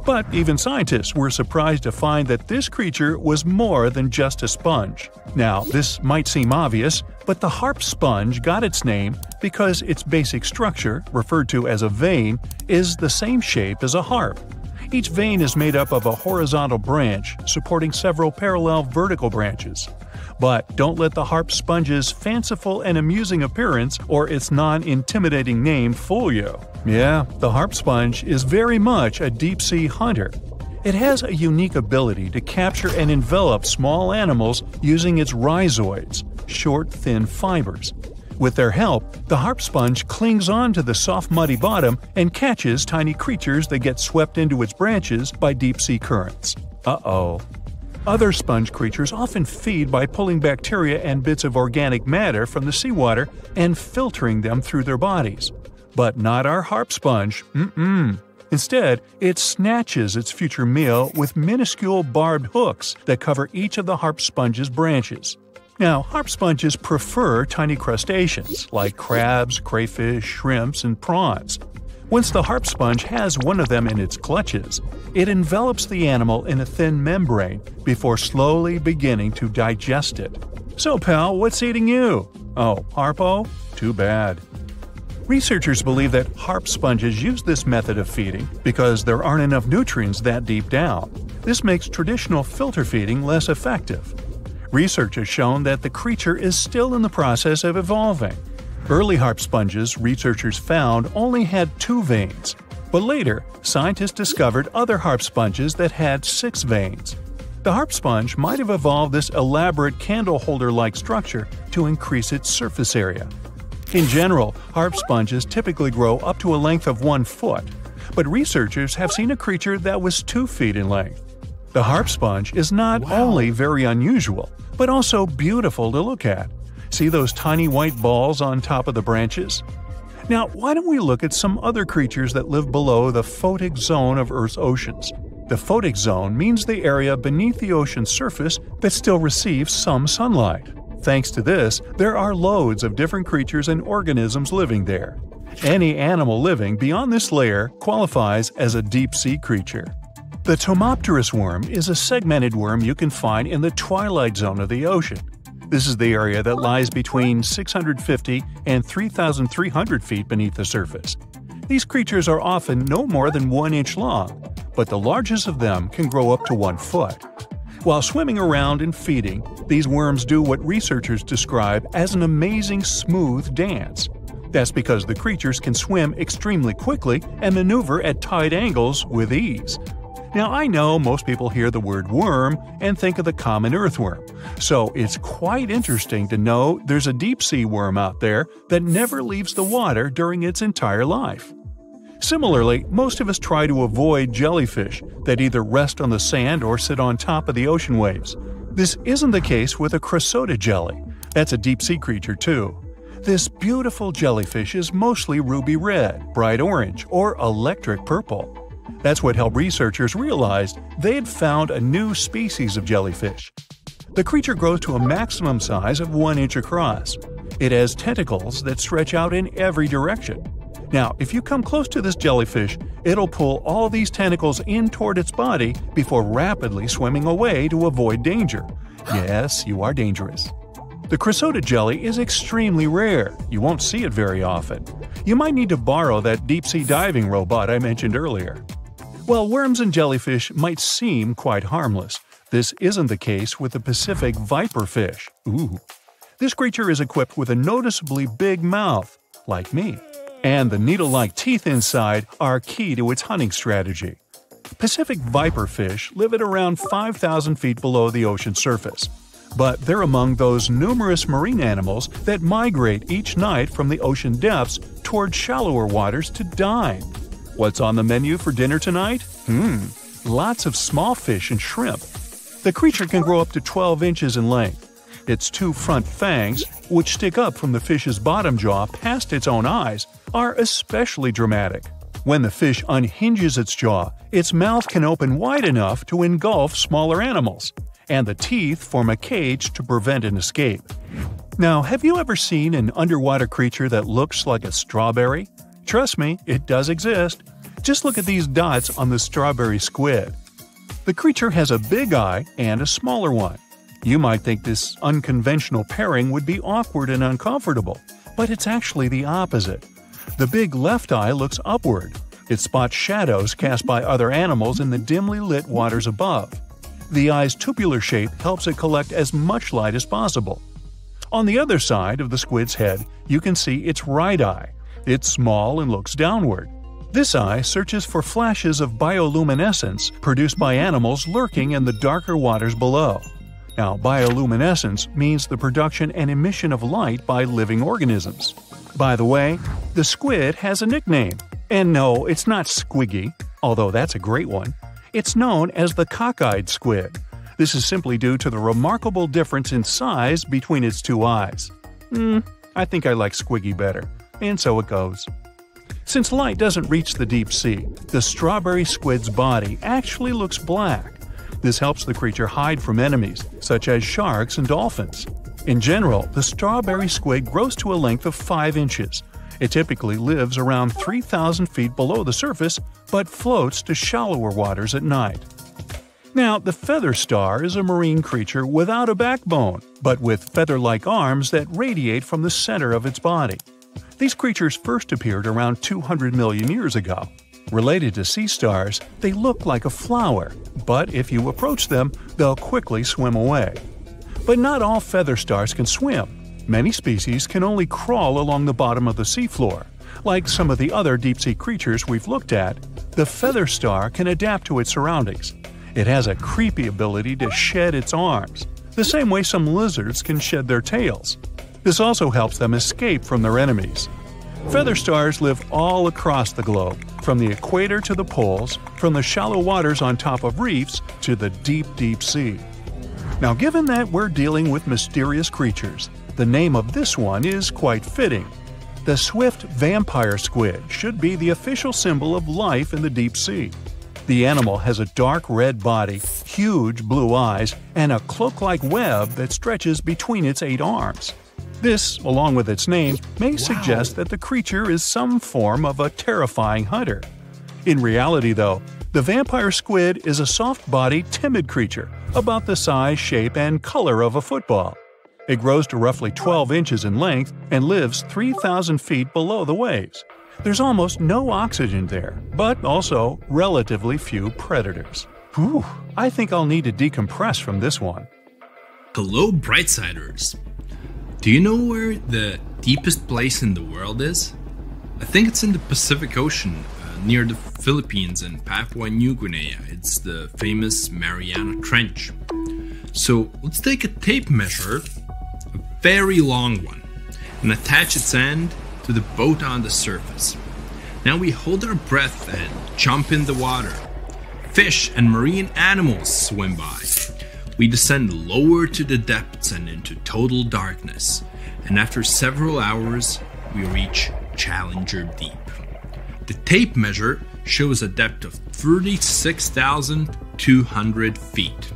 But even scientists were surprised to find that this creature was more than just a sponge. Now, this might seem obvious, but the harp sponge got its name because its basic structure, referred to as a vein, is the same shape as a harp. Each vein is made up of a horizontal branch supporting several parallel vertical branches. But don't let the harp sponge's fanciful and amusing appearance or its non-intimidating name fool you. Yeah, the harp sponge is very much a deep-sea hunter. It has a unique ability to capture and envelop small animals using its rhizoids, short, thin fibers. With their help, the harp sponge clings on to the soft muddy bottom and catches tiny creatures that get swept into its branches by deep-sea currents. Uh-oh. Other sponge creatures often feed by pulling bacteria and bits of organic matter from the seawater and filtering them through their bodies. But not our harp sponge. Instead, it snatches its future meal with minuscule barbed hooks that cover each of the harp sponge's branches. Now, harp sponges prefer tiny crustaceans like crabs, crayfish, shrimps, and prawns. Once the harp sponge has one of them in its clutches, it envelops the animal in a thin membrane before slowly beginning to digest it. So, pal, what's eating you? Oh, Harpo? Too bad. Researchers believe that harp sponges use this method of feeding because there aren't enough nutrients that deep down. This makes traditional filter feeding less effective. Research has shown that the creature is still in the process of evolving. Early harp sponges, researchers found, only had 2 veins. But later, scientists discovered other harp sponges that had 6 veins. The harp sponge might have evolved this elaborate candle holder-like structure to increase its surface area. In general, harp sponges typically grow up to a length of 1 foot, but researchers have seen a creature that was 2 feet in length. The harp sponge is not only very unusual, but also beautiful to look at. See those tiny white balls on top of the branches? Now, why don't we look at some other creatures that live below the photic zone of Earth's oceans? The photic zone means the area beneath the ocean's surface that still receives some sunlight. Thanks to this, there are loads of different creatures and organisms living there. Any animal living beyond this layer qualifies as a deep-sea creature. The Tomopterus worm is a segmented worm you can find in the twilight zone of the ocean. This is the area that lies between 650 and 3,300 feet beneath the surface. These creatures are often no more than 1 inch long, but the largest of them can grow up to 1 foot. While swimming around and feeding, these worms do what researchers describe as an amazing smooth dance. That's because the creatures can swim extremely quickly and maneuver at tight angles with ease. Now, I know most people hear the word worm and think of the common earthworm, so it's quite interesting to know there's a deep-sea worm out there that never leaves the water during its entire life. Similarly, most of us try to avoid jellyfish that either rest on the sand or sit on top of the ocean waves. This isn't the case with a Chrysota jelly. That's a deep-sea creature too. This beautiful jellyfish is mostly ruby red, bright orange, or electric purple. That's what helped researchers realize they had found a new species of jellyfish. The creature grows to a maximum size of 1 inch across. It has tentacles that stretch out in every direction. Now, if you come close to this jellyfish, it'll pull all these tentacles in toward its body before rapidly swimming away to avoid danger. Yes, you are dangerous. The Chrysota jelly is extremely rare. You won't see it very often. You might need to borrow that deep-sea diving robot I mentioned earlier. While worms and jellyfish might seem quite harmless, this isn't the case with the Pacific viperfish. Ooh. This creature is equipped with a noticeably big mouth, like me. And the needle-like teeth inside are key to its hunting strategy. Pacific viperfish live at around 5,000 feet below the ocean surface. But they're among those numerous marine animals that migrate each night from the ocean depths toward shallower waters to dine. What's on the menu for dinner tonight? Lots of small fish and shrimp. The creature can grow up to 12 inches in length. Its 2 front fangs, which stick up from the fish's bottom jaw past its own eyes, are especially dramatic. When the fish unhinges its jaw, its mouth can open wide enough to engulf smaller animals, and the teeth form a cage to prevent an escape. Now, have you ever seen an underwater creature that looks like a strawberry? Trust me, it does exist. Just look at these dots on the strawberry squid. The creature has a big eye and a smaller one. You might think this unconventional pairing would be awkward and uncomfortable, but it's actually the opposite. The big left eye looks upward. It spots shadows cast by other animals in the dimly lit waters above. The eye's tubular shape helps it collect as much light as possible. On the other side of the squid's head, you can see its right eye. It's small and looks downward. This eye searches for flashes of bioluminescence produced by animals lurking in the darker waters below. Now, bioluminescence means the production and emission of light by living organisms. By the way, the squid has a nickname. And no, it's not Squiggy, although that's a great one. It's known as the cockeyed squid. This is simply due to the remarkable difference in size between its two eyes. I think I like Squiggy better, and so it goes. Since light doesn't reach the deep sea, the strawberry squid's body actually looks black. This helps the creature hide from enemies, such as sharks and dolphins. In general, the strawberry squid grows to a length of 5 inches. It typically lives around 3,000 feet below the surface, but floats to shallower waters at night. Now, the feather star is a marine creature without a backbone, but with feather-like arms that radiate from the center of its body. These creatures first appeared around 200 million years ago. Related to sea stars, they look like a flower, but if you approach them, they'll quickly swim away. But not all feather stars can swim. Many species can only crawl along the bottom of the seafloor. Like some of the other deep-sea creatures we've looked at, the feather star can adapt to its surroundings. It has a creepy ability to shed its arms, the same way some lizards can shed their tails. This also helps them escape from their enemies. Feather stars live all across the globe, from the equator to the poles, from the shallow waters on top of reefs to the deep, deep sea. Now, given that we're dealing with mysterious creatures, the name of this one is quite fitting. The swift vampire squid should be the official symbol of life in the deep sea. The animal has a dark red body, huge blue eyes, and a cloak-like web that stretches between its 8 arms. This, along with its name, may suggest that the creature is some form of a terrifying hunter. In reality, though, the vampire squid is a soft-bodied, timid creature, about the size, shape, and color of a football. It grows to roughly 12 inches in length and lives 3,000 feet below the waves. There's almost no oxygen there, but also relatively few predators. Whew, I think I'll need to decompress from this one. Hello, Brightsiders! Do you know where the deepest place in the world is? I think it's in the Pacific Ocean, near the Philippines and Papua New Guinea. It's the famous Mariana Trench. So let's take a tape measure, a very long one, and attach its end to the boat on the surface. Now we hold our breath and jump in the water. Fish and marine animals swim by. We descend lower to the depths and into total darkness, and after several hours, we reach Challenger Deep. The tape measure shows a depth of 36,200 feet.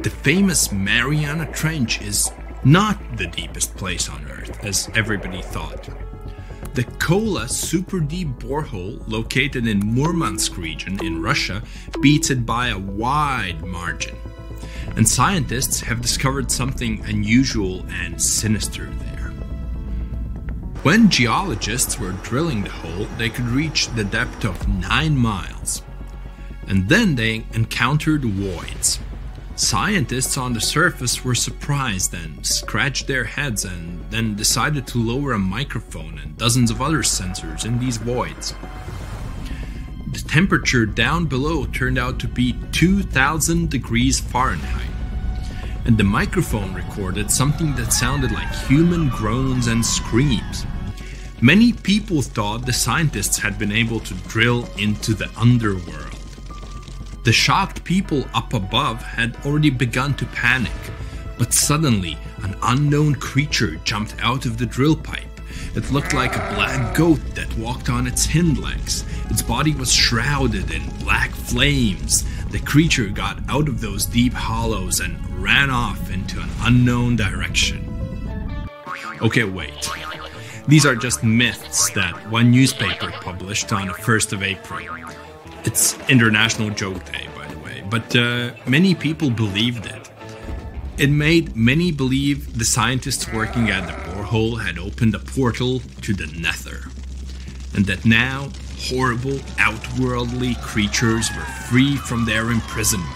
The famous Mariana Trench is not the deepest place on Earth, as everybody thought. The Kola super deep borehole located in Murmansk region in Russia beats it by a wide margin. And scientists have discovered something unusual and sinister there. When geologists were drilling the hole, they could reach the depth of 9 miles. And then they encountered voids. Scientists on the surface were surprised and scratched their heads and then decided to lower a microphone and dozens of other sensors in these voids. The temperature down below turned out to be 2,000 degrees Fahrenheit, and the microphone recorded something that sounded like human groans and screams. Many people thought the scientists had been able to drill into the underworld. The shocked people up above had already begun to panic, but suddenly an unknown creature jumped out of the drill pipe. It looked like a black goat that walked on its hind legs. Its body was shrouded in black flames. The creature got out of those deep hollows and ran off into an unknown direction. Okay, wait. These are just myths that one newspaper published on the 1st of April. It's International Joke Day, by the way, but many people believed it. It made many believe the scientists working at the borehole had opened a portal to the Nether, and that now horrible, outworldly creatures were free from their imprisonment.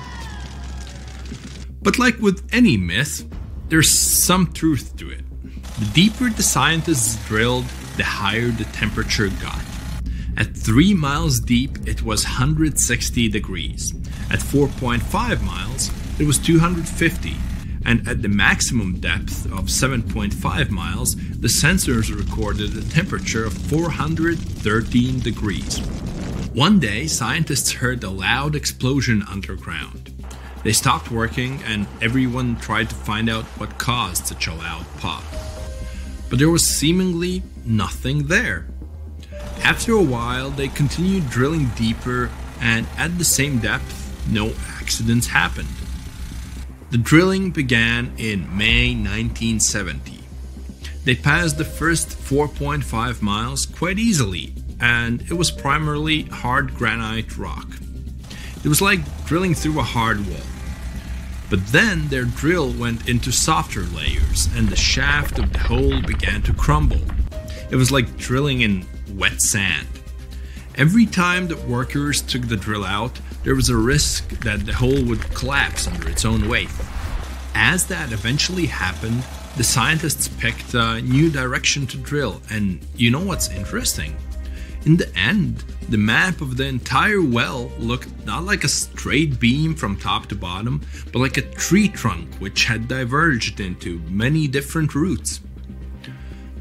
But like with any myth, there's some truth to it. The deeper the scientists drilled, the higher the temperature got. At 3 miles deep, it was 160 degrees. At 4.5 miles, it was 250. And at the maximum depth of 7.5 miles, the sensors recorded a temperature of 413 degrees. One day, scientists heard a loud explosion underground. They stopped working and everyone tried to find out what caused such a loud pop. But there was seemingly nothing there. After a while, they continued drilling deeper, and at the same depth, no accidents happened. The drilling began in May 1970. They passed the first 4.5 miles quite easily, and it was primarily hard granite rock. It was like drilling through a hard wall. But then their drill went into softer layers, and the shaft of the hole began to crumble. It was like drilling in wet sand. Every time the workers took the drill out, there was a risk that the hole would collapse under its own weight. As that eventually happened, the scientists picked a new direction to drill, and you know what's interesting? In the end, the map of the entire well looked not like a straight beam from top to bottom, but like a tree trunk which had diverged into many different routes.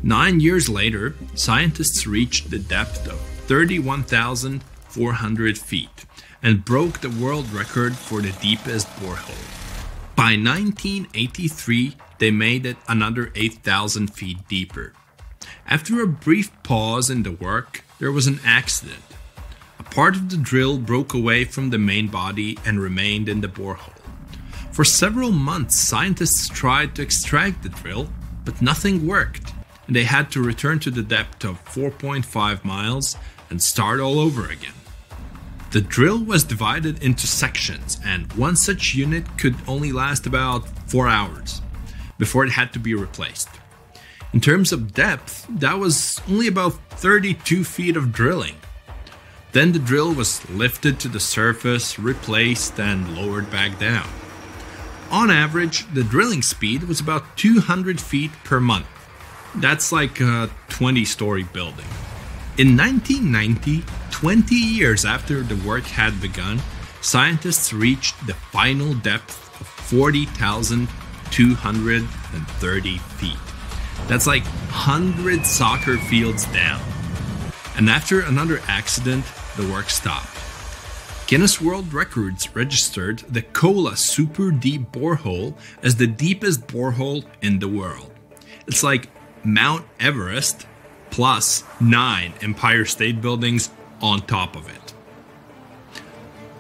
9 years later, scientists reached the depth of 31,400 feet and broke the world record for the deepest borehole. By 1983, they made it another 8,000 feet deeper. After a brief pause in the work, there was an accident. A part of the drill broke away from the main body and remained in the borehole. For several months, scientists tried to extract the drill, but nothing worked, and they had to return to the depth of 4.5 miles and start all over again. The drill was divided into sections, and one such unit could only last about 4 hours before it had to be replaced. In terms of depth, that was only about 32 feet of drilling. Then the drill was lifted to the surface, replaced, and lowered back down. On average, the drilling speed was about 200 feet per month. That's like a 20-story building. In 1990, 20 years after the work had begun, scientists reached the final depth of 40,230 feet. That's like 100 soccer fields down. And after another accident, the work stopped. Guinness World Records registered the Kola Super Deep Borehole as the deepest borehole in the world. It's like Mount Everest plus 9 Empire State Buildings on top of it.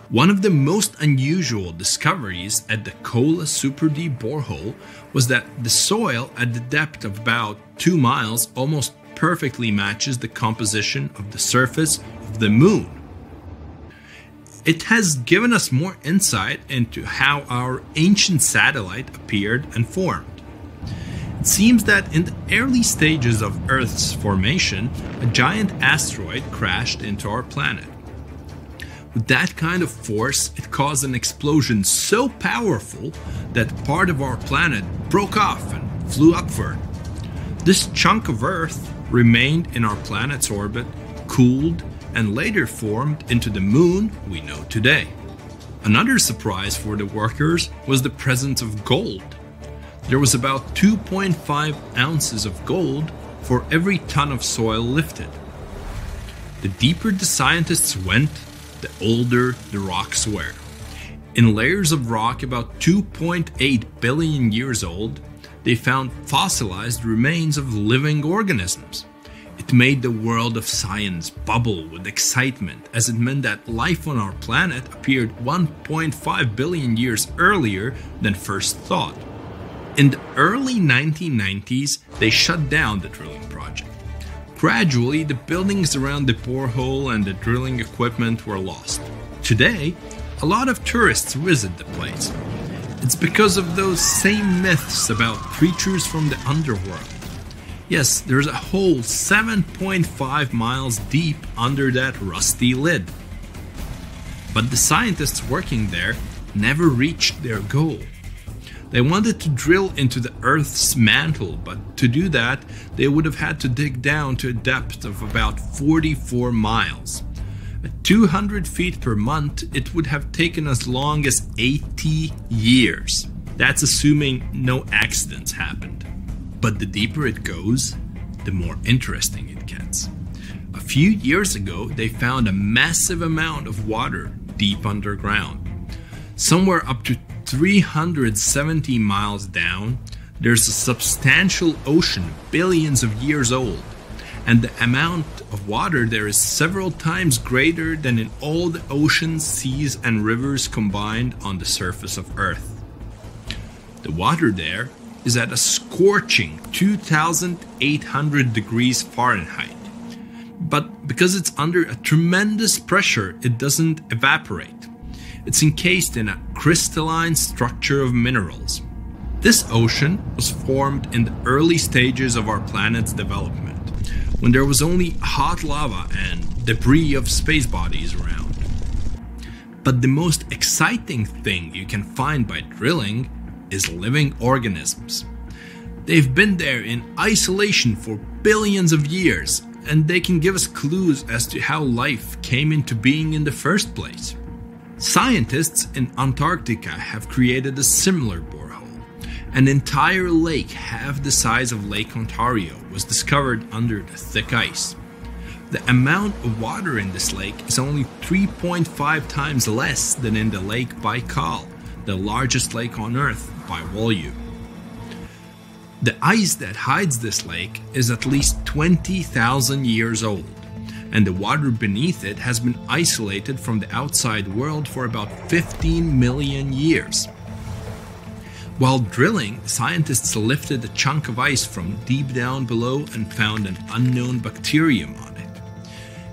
One of the most unusual discoveries at the Kola Super Deep Borehole was that the soil at the depth of about 2 miles almost perfectly matches the composition of the surface of the moon. It has given us more insight into how our ancient satellite appeared and formed. It seems that in the early stages of Earth's formation, a giant asteroid crashed into our planet. With that kind of force, it caused an explosion so powerful that part of our planet broke off and flew upward. This chunk of Earth remained in our planet's orbit, cooled, and later formed into the moon we know today. Another surprise for the workers was the presence of gold. There was about 2.5 ounces of gold for every ton of soil lifted. The deeper the scientists went, the older the rocks were. In layers of rock about 2.8 billion years old, they found fossilized remains of living organisms. It made the world of science bubble with excitement, as it meant that life on our planet appeared 1.5 billion years earlier than first thought. In the early 1990s, they shut down the drilling project. Gradually, the buildings around the borehole and the drilling equipment were lost. Today, a lot of tourists visit the place. It's because of those same myths about creatures from the underworld. Yes, there's a hole 7.5 miles deep under that rusty lid. But the scientists working there never reached their goal. They wanted to drill into the Earth's mantle, but to do that, they would have had to dig down to a depth of about 44 miles. At 200 feet per month, it would have taken as long as 80 years. That's assuming no accidents happened. But the deeper it goes, the more interesting it gets. A few years ago, they found a massive amount of water deep underground. Somewhere up to 370 miles down, there's a substantial ocean billions of years old, and the amount of water there is several times greater than in all the oceans, seas, and rivers combined on the surface of Earth. The water there is at a scorching 2,800 degrees Fahrenheit, but because it's under a tremendous pressure, it doesn't evaporate. It's encased in a crystalline structure of minerals. This ocean was formed in the early stages of our planet's development, when there was only hot lava and debris of space bodies around. But the most exciting thing you can find by drilling is living organisms. They've been there in isolation for billions of years, and they can give us clues as to how life came into being in the first place. Scientists in Antarctica have created a similar borehole. An entire lake half the size of Lake Ontario was discovered under the thick ice. The amount of water in this lake is only 3.5 times less than in the Lake Baikal, the largest lake on Earth by volume. The ice that hides this lake is at least 20,000 years old, and the water beneath it has been isolated from the outside world for about 15 million years. While drilling, scientists lifted a chunk of ice from deep down below and found an unknown bacterium on it.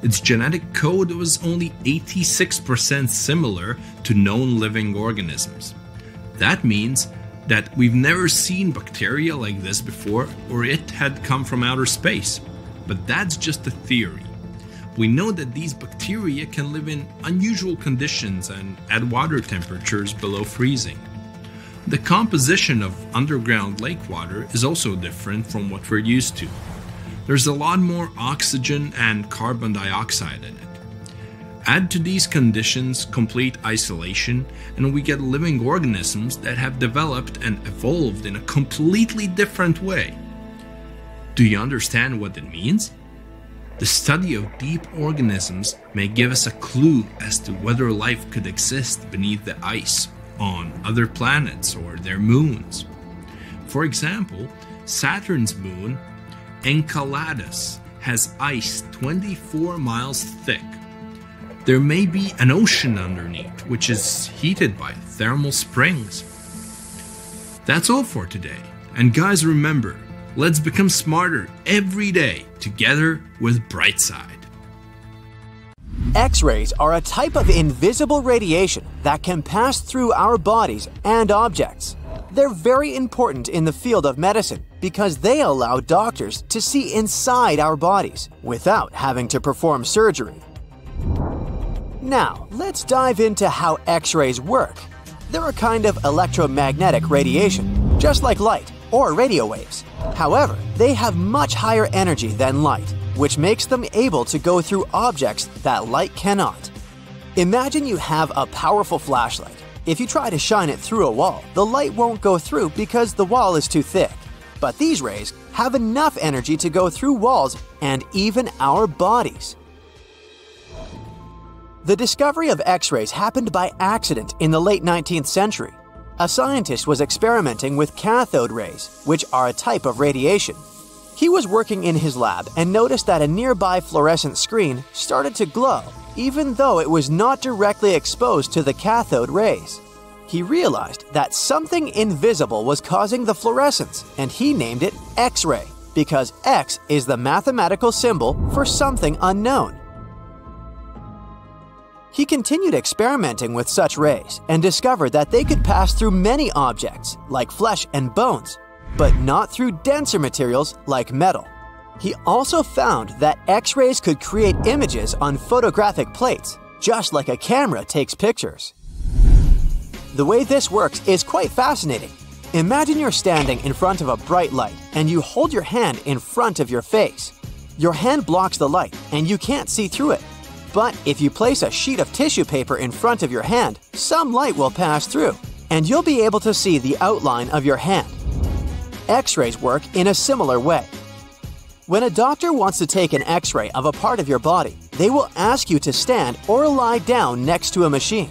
Its genetic code was only 86% similar to known living organisms. That means that we've never seen bacteria like this before, or it had come from outer space. But that's just a theory. We know that these bacteria can live in unusual conditions and at water temperatures below freezing. The composition of underground lake water is also different from what we're used to. There's a lot more oxygen and carbon dioxide in it. Add to these conditions complete isolation, and we get living organisms that have developed and evolved in a completely different way. Do you understand what it means? The study of deep organisms may give us a clue as to whether life could exist beneath the ice on other planets or their moons. For example, Saturn's moon, Enceladus, has ice 24 miles thick. There may be an ocean underneath, which is heated by thermal springs. That's all for today. And guys, remember, let's become smarter every day together with Brightside. X-rays are a type of invisible radiation that can pass through our bodies and objects. They're very important in the field of medicine because they allow doctors to see inside our bodies without having to perform surgery. Now, let's dive into how X-rays work. They're a kind of electromagnetic radiation, just like light or radio waves. However, they have much higher energy than light, which makes them able to go through objects that light cannot. Imagine you have a powerful flashlight. If you try to shine it through a wall, the light won't go through because the wall is too thick. But these rays have enough energy to go through walls and even our bodies. The discovery of X-rays happened by accident in the late 19th century. A scientist was experimenting with cathode rays, which are a type of radiation. He was working in his lab and noticed that a nearby fluorescent screen started to glow, even though it was not directly exposed to the cathode rays. He realized that something invisible was causing the fluorescence, and he named it X-ray, because X is the mathematical symbol for something unknown. He continued experimenting with such rays and discovered that they could pass through many objects, like flesh and bones. but not through denser materials like metal. He also found that X-rays could create images on photographic plates, just like a camera takes pictures. The way this works is quite fascinating. Imagine you're standing in front of a bright light and you hold your hand in front of your face. Your hand blocks the light and you can't see through it. But if you place a sheet of tissue paper in front of your hand, some light will pass through, and you'll be able to see the outline of your hand. X-rays work in a similar way. When a doctor wants to take an X-ray of a part of your body, they will ask you to stand or lie down next to a machine.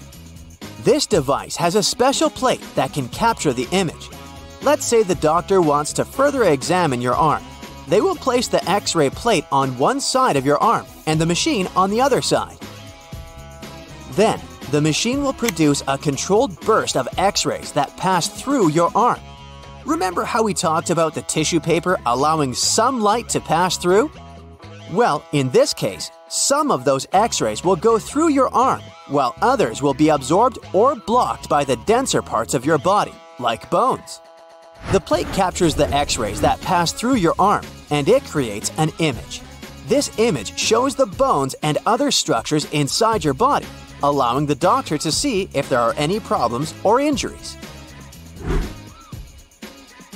This device has a special plate that can capture the image. Let's say the doctor wants to further examine your arm. They will place the X-ray plate on one side of your arm and the machine on the other side. Then, the machine will produce a controlled burst of X-rays that pass through your arm. Remember how we talked about the tissue paper allowing some light to pass through? Well, in this case, some of those X-rays will go through your arm, while others will be absorbed or blocked by the denser parts of your body, like bones. The plate captures the X-rays that pass through your arm, and it creates an image. This image shows the bones and other structures inside your body, allowing the doctor to see if there are any problems or injuries.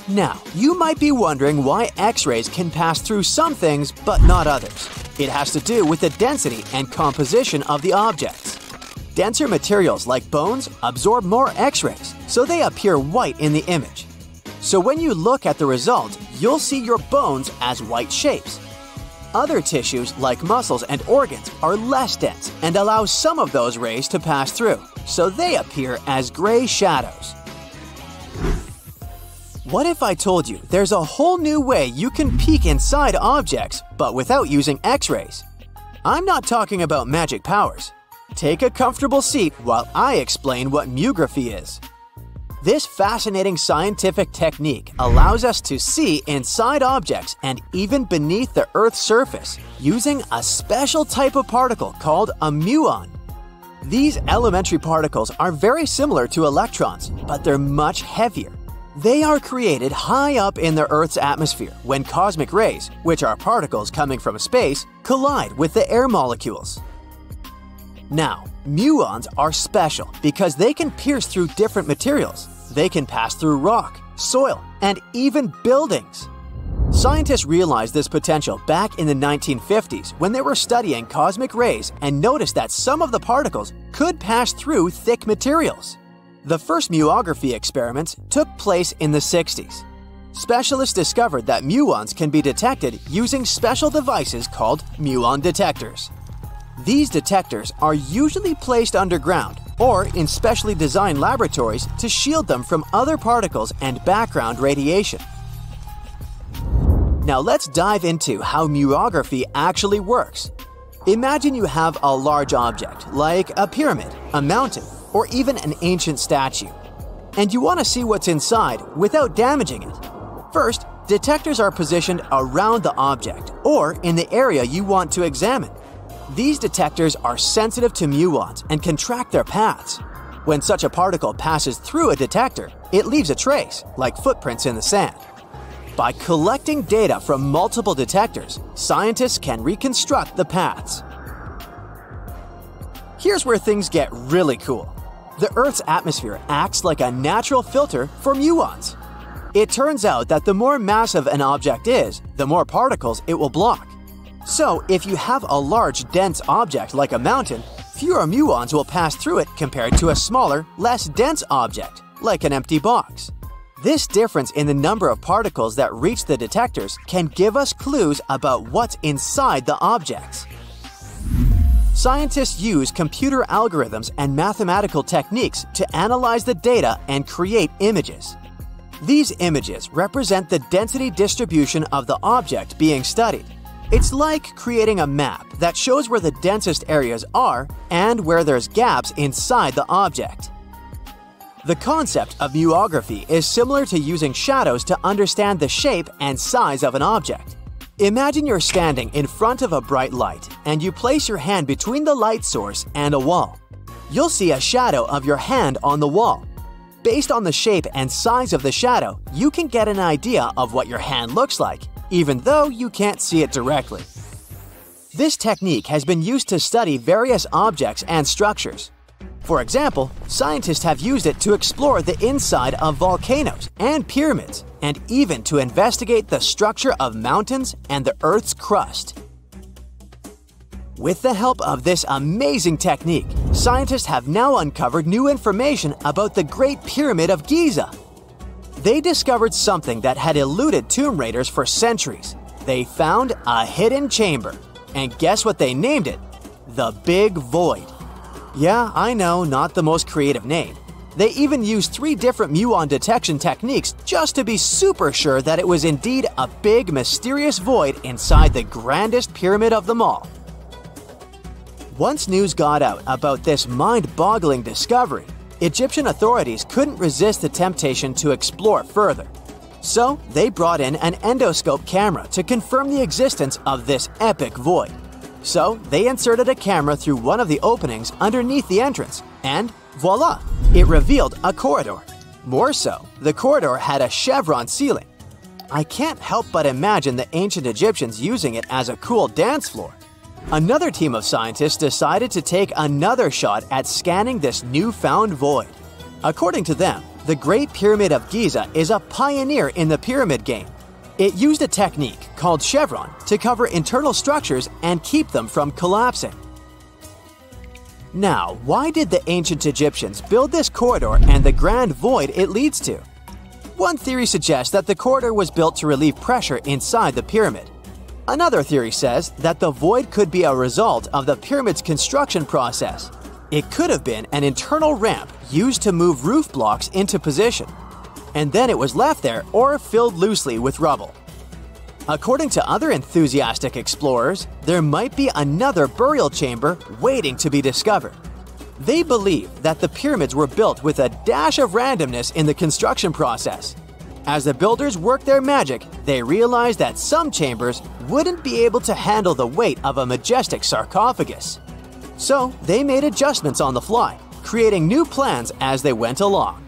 Now, you might be wondering why X-rays can pass through some things but not others. It has to do with the density and composition of the objects. Denser materials like bones absorb more X-rays, so they appear white in the image. So when you look at the result, you'll see your bones as white shapes. Other tissues like muscles and organs are less dense and allow some of those rays to pass through, so they appear as gray shadows. What if I told you there's a whole new way you can peek inside objects, but without using X-rays? I'm not talking about magic powers. Take a comfortable seat while I explain what myography is. This fascinating scientific technique allows us to see inside objects and even beneath the Earth's surface using a special type of particle called a muon. These elementary particles are very similar to electrons, but they're much heavier. They are created high up in the Earth's atmosphere when cosmic rays, which are particles coming from space, collide with the air molecules. Now, muons are special because they can pierce through different materials. They can pass through rock, soil, and even buildings. Scientists realized this potential back in the 1950s when they were studying cosmic rays and noticed that some of the particles could pass through thick materials. The first myography experiments took place in the 60s. Specialists discovered that muons can be detected using special devices called muon detectors. These detectors are usually placed underground or in specially designed laboratories to shield them from other particles and background radiation. Now let's dive into how myography actually works. Imagine you have a large object, like a pyramid, a mountain, or even an ancient statue, and you want to see what's inside without damaging it. First, detectors are positioned around the object or in the area you want to examine. These detectors are sensitive to muons and can track their paths. When such a particle passes through a detector, it leaves a trace, like footprints in the sand. By collecting data from multiple detectors, scientists can reconstruct the paths. Here's where things get really cool. The Earth's atmosphere acts like a natural filter for muons. It turns out that the more massive an object is, the more particles it will block. So, if you have a large, dense object like a mountain, fewer muons will pass through it compared to a smaller, less dense object, like an empty box. This difference in the number of particles that reach the detectors can give us clues about what's inside the objects. Scientists use computer algorithms and mathematical techniques to analyze the data and create images. These images represent the density distribution of the object being studied. It's like creating a map that shows where the densest areas are and where there's gaps inside the object. The concept of myography is similar to using shadows to understand the shape and size of an object. Imagine you're standing in front of a bright light and you place your hand between the light source and a wall. You'll see a shadow of your hand on the wall. Based on the shape and size of the shadow, you can get an idea of what your hand looks like, even though you can't see it directly. This technique has been used to study various objects and structures. For example, scientists have used it to explore the inside of volcanoes and pyramids, and even to investigate the structure of mountains and the Earth's crust. With the help of this amazing technique, scientists have now uncovered new information about the Great Pyramid of Giza. They discovered something that had eluded tomb raiders for centuries. They found a hidden chamber. And guess what they named it? The Big Void. Yeah, I know, not the most creative name. They even used 3 different muon detection techniques just to be super sure that it was indeed a big, mysterious void inside the grandest pyramid of them all. Once news got out about this mind-boggling discovery, Egyptian authorities couldn't resist the temptation to explore further. So they brought in an endoscope camera to confirm the existence of this epic void. So they inserted a camera through one of the openings underneath the entrance, and voila! It revealed a corridor. More so, the corridor had a chevron ceiling. I can't help but imagine the ancient Egyptians using it as a cool dance floor. Another team of scientists decided to take another shot at scanning this newfound void. According to them, the Great Pyramid of Giza is a pioneer in the pyramid game. It used a technique called chevron to cover internal structures and keep them from collapsing. Now, why did the ancient Egyptians build this corridor and the grand void it leads to? One theory suggests that the corridor was built to relieve pressure inside the pyramid. Another theory says that the void could be a result of the pyramid's construction process. It could have been an internal ramp used to move roof blocks into position, and then it was left there or filled loosely with rubble. According to other enthusiastic explorers, there might be another burial chamber waiting to be discovered. They believe that the pyramids were built with a dash of randomness in the construction process. As the builders worked their magic, they realized that some chambers wouldn't be able to handle the weight of a majestic sarcophagus. So they made adjustments on the fly, creating new plans as they went along.